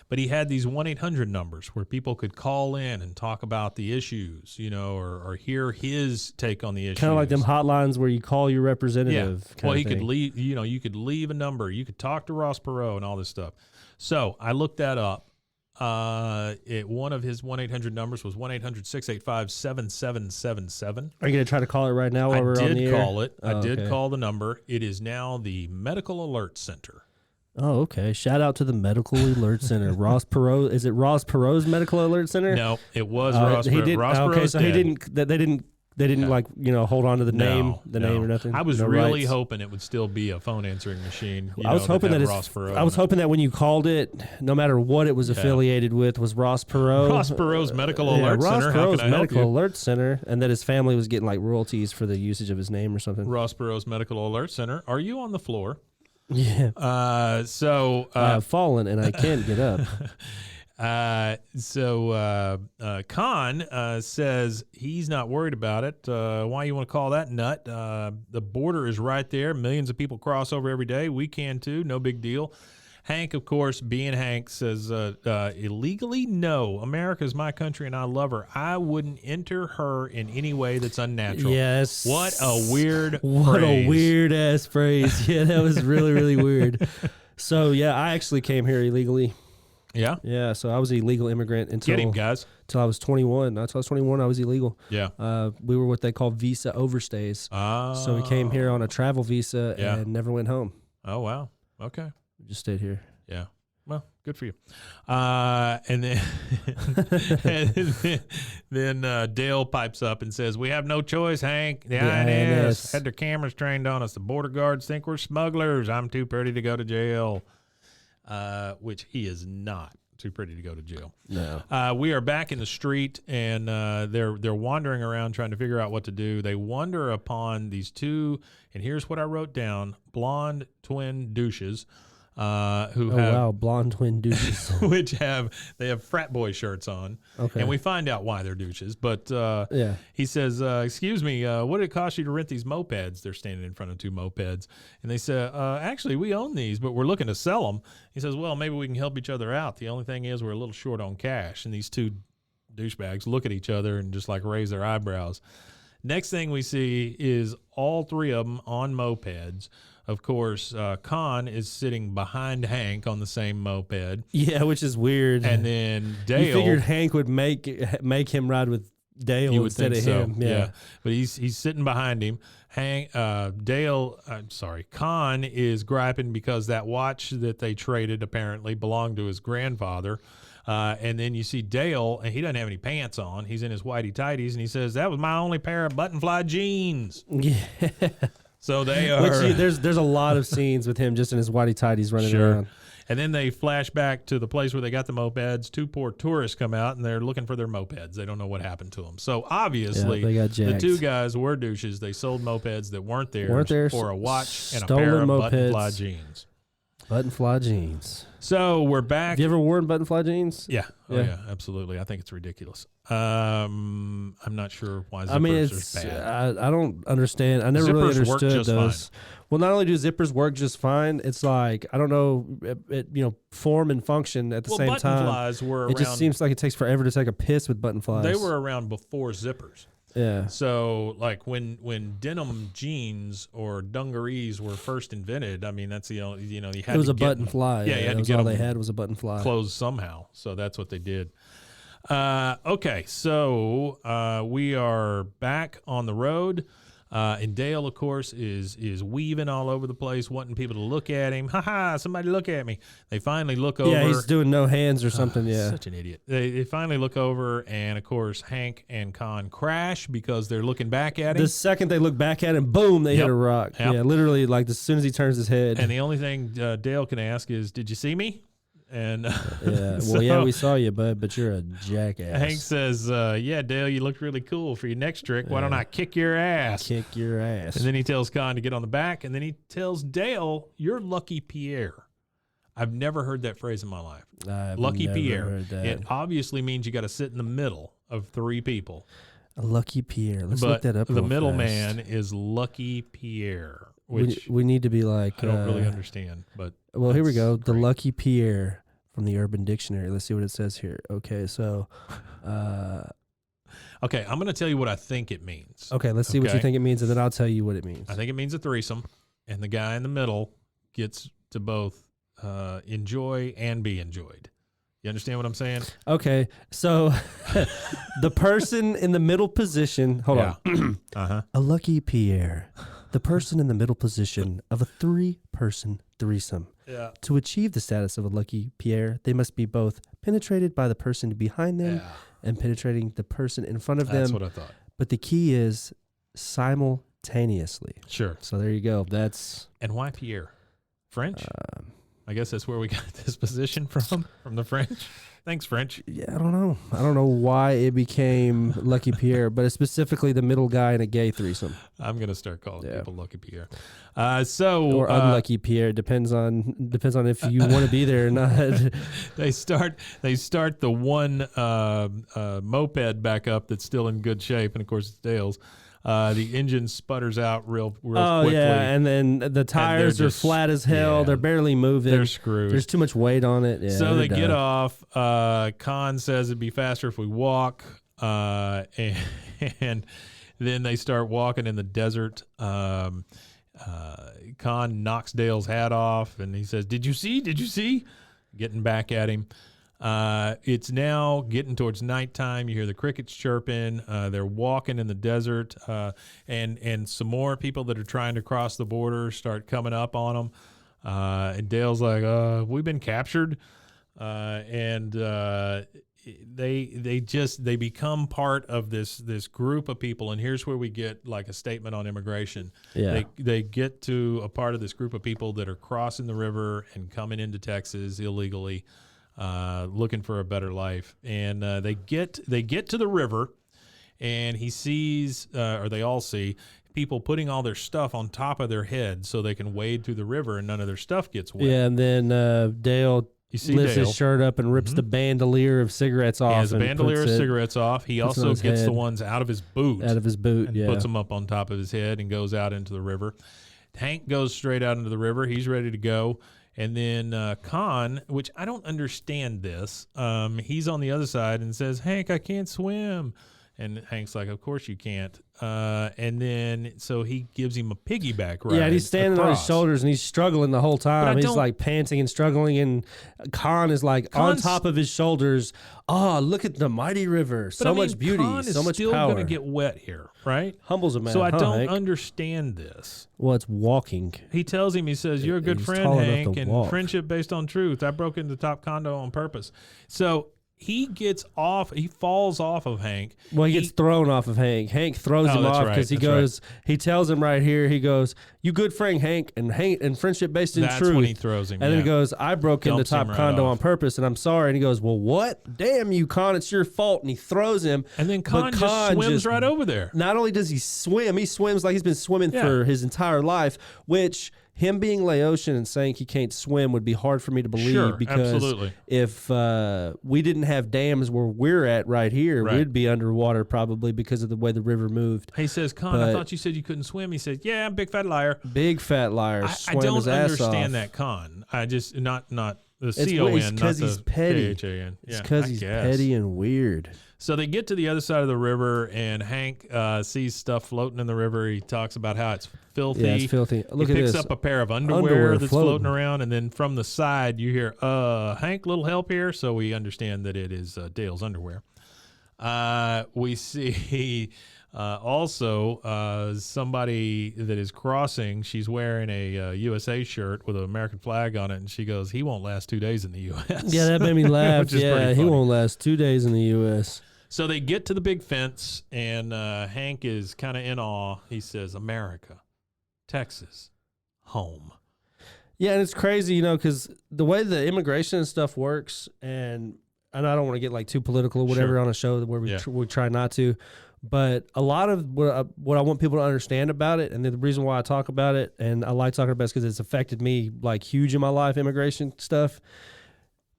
But he had these 1-800 numbers where people could call in and talk about the issues, or hear his take on the issues. Kind of like them hotlines where you call your representative. Yeah. Well, he could leave. You could leave a number. You could talk to Ross Perot and all this stuff. So I looked that up. One of his 1-800 numbers was 1-800-685-7777. Are you going to try to call it right now while we're on the air? I did call it. I did call the number. It is now the Medical Alert Center. Oh, okay. Shout out to the Medical Alert Center. Ross Perot. Is it Ross Perot's Medical Alert Center? No, it was Ross Perot. Ross Perot's so dead. They didn't hold on to the name or nothing. I was really hoping it would still be a phone answering machine. I was hoping that when you called it, no matter what it was affiliated with, was Ross Perot. Ross Perot's Medical Alert Center. Ross Perot's Medical Alert Center, and that his family was getting like royalties for the usage of his name or something. Ross Perot's Medical Alert Center. Are you on the floor? Yeah. I have fallen and I can't get up. Kahn says he's not worried about it. Why you want to call that nut? The border is right there. Millions of people cross over every day. We can too. No big deal. Hank, of course, being Hank, says, illegally, no. America's my country and I love her. I wouldn't enter her in any way that's unnatural. Yes. What a weird What phrase. a weird-ass phrase. Yeah, that was really, really weird. So, yeah, I actually came here illegally. Yeah? Yeah, so I was an illegal immigrant until Get him, guys. I was 21. Until I was 21, I was illegal. Yeah. We were what they call visa overstays. So we came here on a travel visa and never went home. Oh, wow. Okay. We just stayed here. Yeah. Well, good for you. And then Dale pipes up and says, "We have no choice, Hank. The INS had their cameras trained on us. The border guards think we're smugglers. I'm too pretty to go to jail." Which he is not too pretty to go to jail. No. We are back in the street, and they're wandering around trying to figure out what to do. They wander upon these two, and here's what I wrote down: blonde twin douches. Who have blonde twin douches, which they have frat boy shirts on, and we find out why they're douches. But he says, "Excuse me, what did it cost you to rent these mopeds?" They're standing in front of two mopeds, and they say, "Actually, we own these, but we're looking to sell them." He says, "Well, maybe we can help each other out. The only thing is, we're a little short on cash." And these two douchebags look at each other and just like raise their eyebrows. Next thing we see is all three of them on mopeds. Of course, Kahn is sitting behind Hank on the same moped. Yeah, which is weird. And then Dale. You figured Hank would make him ride with Dale instead of him. Yeah. But he's sitting behind him. Kahn is griping because that watch that they traded apparently belonged to his grandfather. And then you see Dale, and he doesn't have any pants on. He's in his whitey tighties, and he says, "That was my only pair of button fly jeans." Yeah. So they are. There's a lot of scenes with him just in his whitey tighties running around. And then they flash back to the place where they got the mopeds. Two poor tourists come out, and they're looking for their mopeds. They don't know what happened to them. So obviously, they got the jacked. two guys were douches. They sold mopeds that weren't theirs for a watch and a stolen pair of mopeds. button fly jeans. Button fly jeans. So we're back. Have you ever worn button fly jeans? Yeah. Oh, yeah, absolutely. I think it's ridiculous. I'm not sure why zippers are bad. I don't understand. I never really understood those. Fine. Well, not only do zippers work just fine, it's like, I don't know, form and function at the same button time. Flies were it just seems like it takes forever to take a piss with button flies. They were around before zippers. Yeah. So, like when denim jeans or dungarees were first invented, I mean that's the only you had. It was to a get button them. fly. Yeah, you had that to get all them they had was a button fly. Closed somehow. So that's what they did. Okay, so we are back on the road. And Dale, of course, is weaving all over the place, wanting people to look at him. Ha ha! Somebody look at me. They finally look over. Yeah, he's doing no hands or something. Yeah, such an idiot. They finally look over, and of course, Hank and Kahn crash because they're looking back at him. The second they look back at him, boom, they hit a rock. Yep. Yeah, literally, like as soon as he turns his head. And the only thing Dale can ask is, "Did you see me?" And yeah, well, we saw you, bud, but you're a jackass. Hank says, "Yeah, Dale, you looked really cool for your next trick. Why don't I kick your ass?" Kick your ass. And then he tells Kahn to get on the back, and then he tells Dale, "You're Lucky Pierre." I've never heard that phrase in my life. Lucky Pierre. Heard that. It obviously means you got to sit in the middle of three people. A Lucky Pierre. Let's look that up. The middleman is Lucky Pierre, which we need to be like. I don't really understand, but well, here we go. Great. The Lucky Pierre from the Urban Dictionary. Let's see what it says here. Okay, so. Okay, I'm going to tell you what I think it means. Okay, let's see what you think it means, and then I'll tell you what it means. I think it means a threesome, and the guy in the middle gets to both enjoy and be enjoyed. You understand what I'm saying? Okay, so the person in the middle position. Hold on. A Lucky Pierre. The person in the middle position of a three-person threesome. Yeah. To achieve the status of a Lucky Pierre, they must be both penetrated by the person behind them and penetrating the person in front of them. That's what I thought. But the key is simultaneously. Sure. So there you go. And why Pierre? French? I guess that's where we got this position from the French. Thanks, French. Yeah, I don't know. I don't know why it became Lucky Pierre, but it's specifically the middle guy in a gay threesome. I'm gonna start calling people Lucky Pierre. Or Unlucky Pierre, depends on if you want to be there or not. They start the one moped back up that's still in good shape, and of course it's Dale's. The engine sputters out real quickly. Oh, yeah, and then the tires are flat as hell. They're barely moving. They're screwed. There's too much weight on it. Yeah, so they get off. Kahn says it'd be faster if we walk, and then they start walking in the desert. Kahn knocks Dale's hat off, and he says, Did you see? Getting back at him. It's now getting towards nighttime. You hear the crickets chirping. They're walking in the desert, and some more people that are trying to cross the border start coming up on them. And Dale's like, "We've been captured," and they become part of this group of people. And here's where we get like a statement on immigration. Yeah. They get to a part of this group of people that are crossing the river and coming into Texas illegally. Looking for a better life, and they get to the river, and he sees, or they all see, people putting all their stuff on top of their head so they can wade through the river and none of their stuff gets wet. Yeah, and then Dale lifts his shirt up and rips the bandolier of cigarettes off. He has a bandolier of cigarettes off. He also gets the ones out of his boot. And puts them up on top of his head and goes out into the river. Hank goes straight out into the river. He's ready to go. And then Kahn, which I don't understand this, he's on the other side and says, Hank, I can't swim. And Hank's like, of course you can't. And then so he gives him a piggyback ride. Yeah, and he's standing on his shoulders, and he's struggling the whole time. He's like panting and struggling, and Kahn is like on top of his shoulders. Oh, look at the mighty river. So much beauty, Kahn so much still power. Going to get wet here, right? Humbles a man. So I don't Hank? understand this. Well, it's walking. He tells him, he says, you're a good friend, Hank, and friendship based on truth. I broke into the top condo on purpose. So he gets off. He falls off of Hank. Well, he gets thrown off of Hank. Hank throws him off because he goes. Right. He tells him right here. He goes, "You good friend, Hank, and friendship based in truth." That's when he throws him. And then he goes, "I broke into top condo on purpose, and I'm sorry." And he goes, "Well, what? Damn you, Kahn! It's your fault." And he throws him. And then Kahn just swims right over there. Not only does he swim like he's been swimming for his entire life, which. Him being Laotian and saying he can't swim would be hard for me to believe because if we didn't have dams where we're at right here, we'd be underwater probably because of the way the river moved. He says, Kahn, I thought you said you couldn't swim. He says, yeah, I'm a big fat liar. Big fat liar. I don't understand that, Kahn. I just, not the C-O-N, not because he's petty. K-H-A-N. It's because he's petty and weird. So they get to the other side of the river, and Hank sees stuff floating in the river. He talks about how it's filthy. Yeah, it's filthy. Look he at picks this. up a pair of underwear that's floating around, and then from the side you hear, Hank, little help here. So we understand that it is Dale's underwear. We see also somebody that is crossing. She's wearing a USA shirt with an American flag on it, and she goes, he won't last 2 days in the U.S. Yeah, that made me laugh. Yeah, he won't last 2 days in the U.S. So they get to the big fence, and Hank is kind of in awe. He says, America, Texas, home. Yeah, and it's crazy, because the way the immigration and stuff works, and I don't want to get like too political or whatever on a show where we try not to, but a lot of what I want people to understand about it, and the reason why I talk about it, and I like talking about it, is because it's affected me like huge in my life, immigration stuff.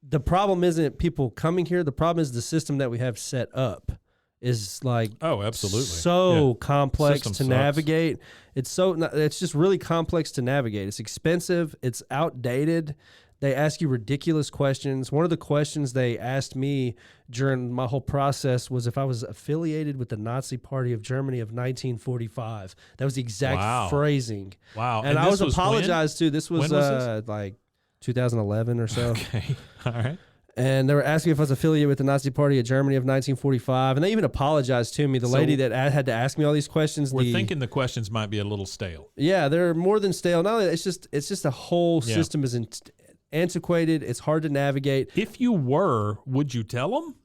The problem isn't people coming here. The problem is the system that we have set up is like so complex to navigate. It's just really complex to navigate. It's expensive. It's outdated. They ask you ridiculous questions. One of the questions they asked me during my whole process was if I was affiliated with the Nazi Party of Germany of 1945. That was the exact phrasing. Wow. And I was apologized to. This was like 2011 or so. Okay. All right. And they were asking if I was affiliated with the Nazi Party of Germany of 1945. And they even apologized to me. The lady that had to ask me all these questions. We're thinking the questions might be a little stale. Yeah, they're more than stale. No, it's just a whole system is antiquated. It's hard to navigate. If you were, would you tell them?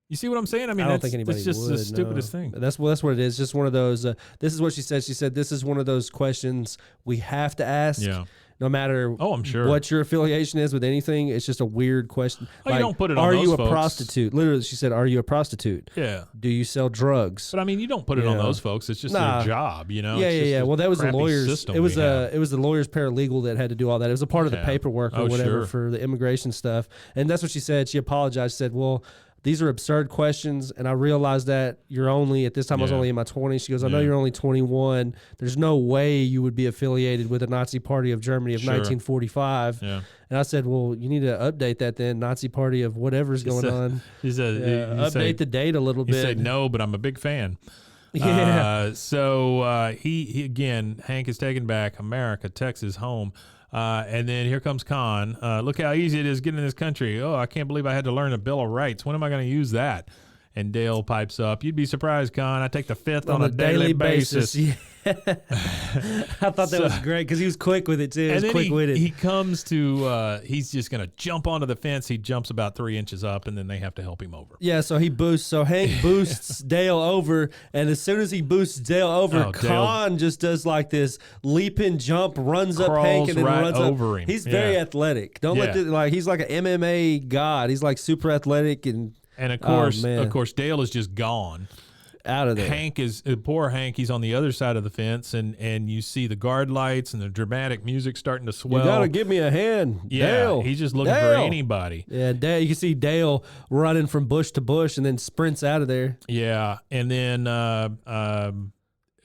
You see what I'm saying? I mean, I don't think anybody that's just would, the stupidest thing. That's what it is. Just one of those. This is what she said. She said, this is one of those questions we have to ask. Yeah. no matter I'm sure. what your affiliation is with anything. It's just a weird question. Oh, you don't put it on are those you a folks. prostitute? Literally, she said, are you a prostitute? Yeah. Do you sell drugs? But I mean, you don't put it on those folks. It's just their job, you know? Yeah. Well, that was the lawyer's. It was the lawyer's paralegal that had to do all that. It was a part of the paperwork or whatever sure. for the immigration stuff. And that's what she said. She apologized. She said, well, these are absurd questions, and I realized that you're only, at this time I was only in my 20s. She goes, I know you're only 21. There's no way you would be affiliated with the Nazi Party of Germany of 1945. Yeah. And I said, well, you need to update that then, Nazi Party of whatever's going on. He said, update the date a little bit. He said, no, but I'm a big fan. Yeah. So he again, Hank is taken back, America, Texas, home. And then here comes Kahn. Look how easy it is getting in this country. Oh, I can't believe I had to learn a Bill of Rights. When am I going to use that? And Dale pipes up, you'd be surprised, Kahn. I take the fifth on a daily basis. Yeah. I thought that was great because he was quick with it, too. He was quick-witted. He comes to, he's just going to jump onto the fence. He jumps about 3 inches up, and then they have to help him over. Yeah, so he boosts. So Hank boosts Dale over, and as soon as he boosts Dale over, Kahn just does like this leap and jump, runs up Hank, and then runs over him. He's very athletic. Don't let like he's like an MMA god. He's like super athletic and of course, Dale is just gone. Out of there. Poor Hank, he's on the other side of the fence, and you see the guard lights and the dramatic music starting to swell. You got to give me a hand, Dale. He's just looking for anybody. Yeah, Dale. You can see Dale running from bush to bush and then sprints out of there. Yeah, and then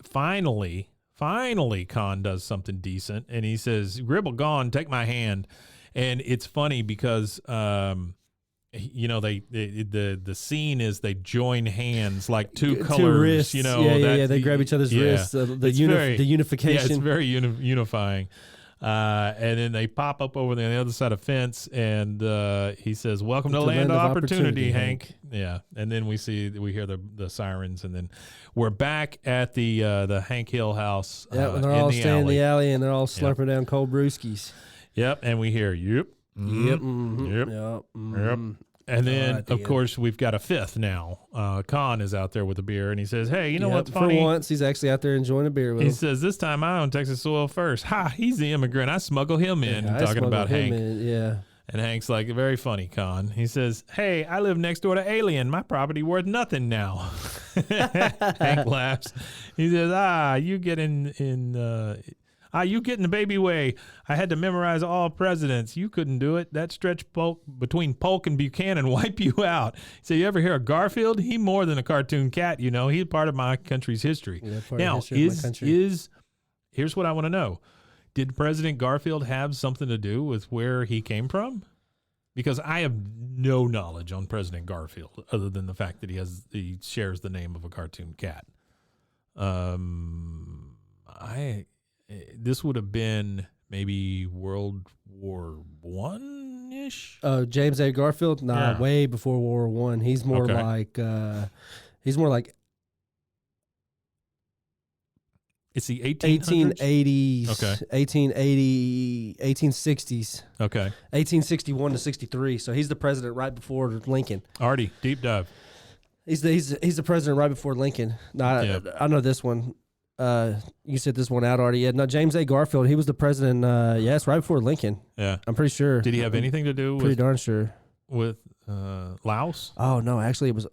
finally, Kahn does something decent, and he says, Gribble gone, take my hand. And it's funny because you know, the scene is they join hands like two colors. Two wrists. You know, they grab each other's wrists. The unification. Yeah, it's very unifying. And then they pop up over the other side of the fence, and he says, "Welcome to land of opportunity, Hank." Yeah, and then we hear the sirens, and then we're back at the Hank Hill house. Yeah, and they're all staying in the alley, and they're all slurping down cold brewskis. Yep, and we hear yep. And then, of course, we've got a fifth now. Kahn is out there with a beer, and he says, hey, you know what's funny? For once, he's actually out there enjoying a beer with him. He says, this time I own Texas soil first. Ha, he's the immigrant. I smuggle him in. Talking about Hank. And Hank's like, very funny, Kahn. He says, hey, I live next door to Alien. My property worth nothing now. Hank laughs. He says, you get you get in the baby way. I had to memorize all presidents. You couldn't do it. That stretch between Polk and Buchanan wipe you out. So you ever hear of Garfield? He more than a cartoon cat, you know. He's part of my country's history. Now, here's what I want to know. Did President Garfield have something to do with where he came from? Because I have no knowledge on President Garfield other than the fact that he shares the name of a cartoon cat. This would have been maybe World War I-ish? James A. Garfield? Nah, way before World War I. He's more like it's the 1880s? 1860s. Okay. 1861 to 63. So he's the president right before Lincoln. Artie, deep dive. He's the president right before Lincoln. No, I know this one. You said this one out already. Yeah, no, James A. Garfield, he was the president, it's right before Lincoln. Yeah. I'm pretty sure. Did he have anything to do pretty darn sure. With Laos? Oh, no, actually it was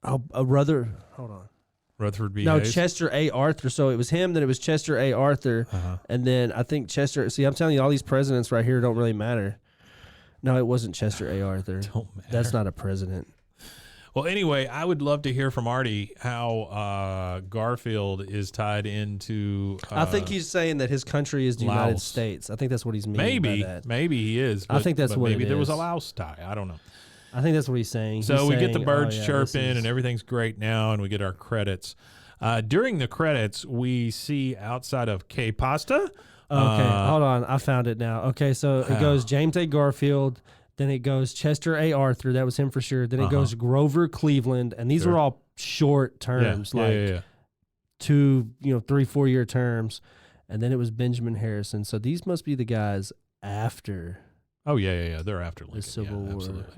hold on. Rutherford B. No, Hayes? Chester A. Arthur. So it was him, then it was Chester A. Arthur, and then I think Chester, see, I'm telling you, all these presidents right here don't really matter. No, it wasn't Chester A. Arthur. Don't matter. That's not a president. Well, anyway, I would love to hear from Artie how Garfield is tied into. I think he's saying that his country is the Laos. United States. I think that's what he's meaning by that. Maybe he is. I think that's what maybe it there is. was a Laos tie. I don't know. I think that's what he's saying. So we get the birds chirping and everything's great now, and we get our credits. During the credits, we see outside of K Pasta. Okay, hold on. I found it now. Okay, so it goes James A. Garfield. Then it goes Chester A. Arthur. That was him for sure. Then it goes Grover Cleveland. And these were all short terms, 2, 3-4 year terms. And then it was Benjamin Harrison. So these must be the guys after. Oh, yeah. They're after Lincoln. The Civil War. Absolutely.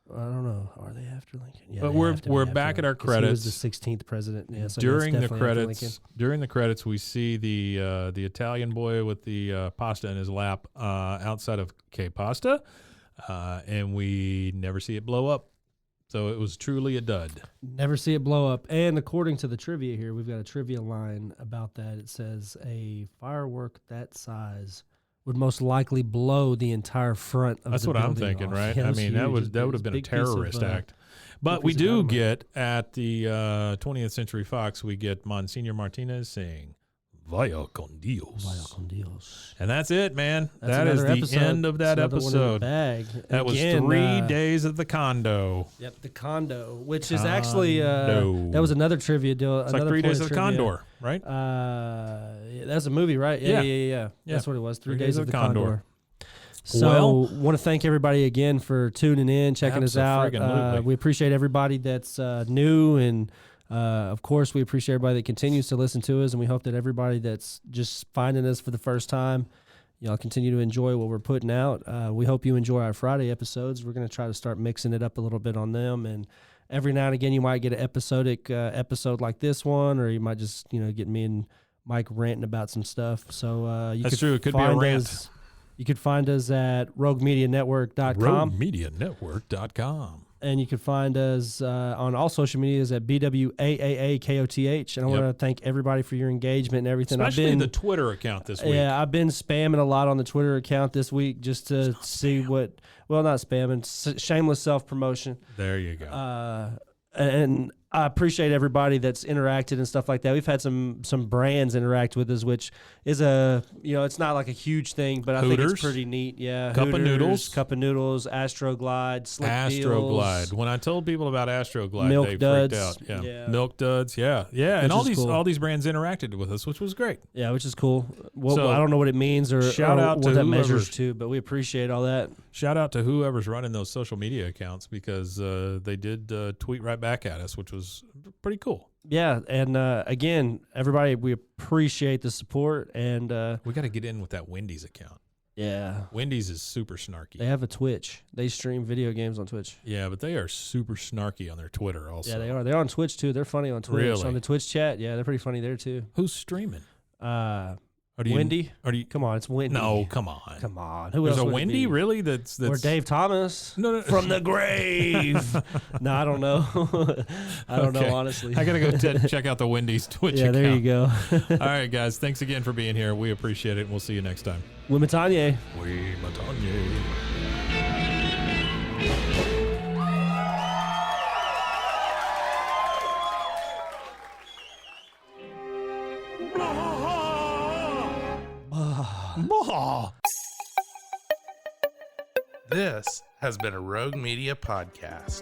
I don't know. Are they after Lincoln? Yeah, but we're back at our credits. He was the 16th president. Yeah, so during the credits, we see the Italian boy with the pasta in his lap outside of K Pasta, and we never see it blow up. So it was truly a dud. Never see it blow up. And according to the trivia here, we've got a trivia line about that. It says a firework that size would most likely blow the entire front of That's the what building I'm thinking, off. right? Yeah, I mean, that would have been a terrorist act. But we do get at the 20th Century Fox, we get Monsignor Martinez saying, "Vaya con Dios." Vaya con Dios. And that's it, man. That's that is the episode. end of that episode. That was 3 days of the condo. Yep, the condo, which is actually that was another trivia deal. It's like 3 days of the Condor, right? That's a movie, right? Yeah. That's what it was. 3 days of the Condor. So, want to thank everybody again for tuning in, checking us out. We appreciate everybody that's new, and of course, we appreciate everybody that continues to listen to us, and we hope that everybody that's just finding us for the first time, y'all continue to enjoy what we're putting out. We hope you enjoy our Friday episodes. We're going to try to start mixing it up a little bit on them, and every now and again, you might get an episodic episode like this one, or you might just get me and Mike ranting about some stuff. So that's true. It could be a rant. You could find us at roguemedianetwork.com. Roguemedianetwork.com. And you can find us on all social medias at BWAAAKOTH. And I want to thank everybody for your engagement and everything. Especially the Twitter account this week. Yeah, I've been spamming a lot on the Twitter account this week just to see what, well, not spamming, shameless self-promotion. There you go. And I appreciate everybody that's interacted and stuff like that. We've had some brands interact with us, which is it's not like a huge thing, but I think it's pretty neat. Yeah, Cup of Noodles, Astroglide, Slick Deals. When I told people about Astroglide, Milk they Duds, freaked out. Yeah. Milk Duds, yeah, and all these brands interacted with us, which was great. Yeah, which is cool. Well, I don't know what it means or what that measures to, but we appreciate all that. Shout out to whoever's running those social media accounts because they did tweet right back at us, which was pretty cool. Yeah, and again, everybody, we appreciate the support, and we got to get in with that Wendy's account. Yeah, Wendy's is super snarky. They have a Twitch. They stream video games on Twitch. Yeah, but they are super snarky on their Twitter also. Yeah, they are. They're on Twitch too. They're funny on Twitch. Really? On the Twitch chat, yeah, they're pretty funny there too. Who's streaming? Wendy? Come on, it's Wendy. No, come on. Come on. There's a Wendy, really? That's or Dave Thomas? No. From the grave. No, I don't know. I don't know, honestly. I got to go check out the Wendy's Twitch account. Yeah, there you go. All right, guys. Thanks again for being here. We appreciate it, and we'll see you next time. Wimatanye. This has been a Rogue Media podcast.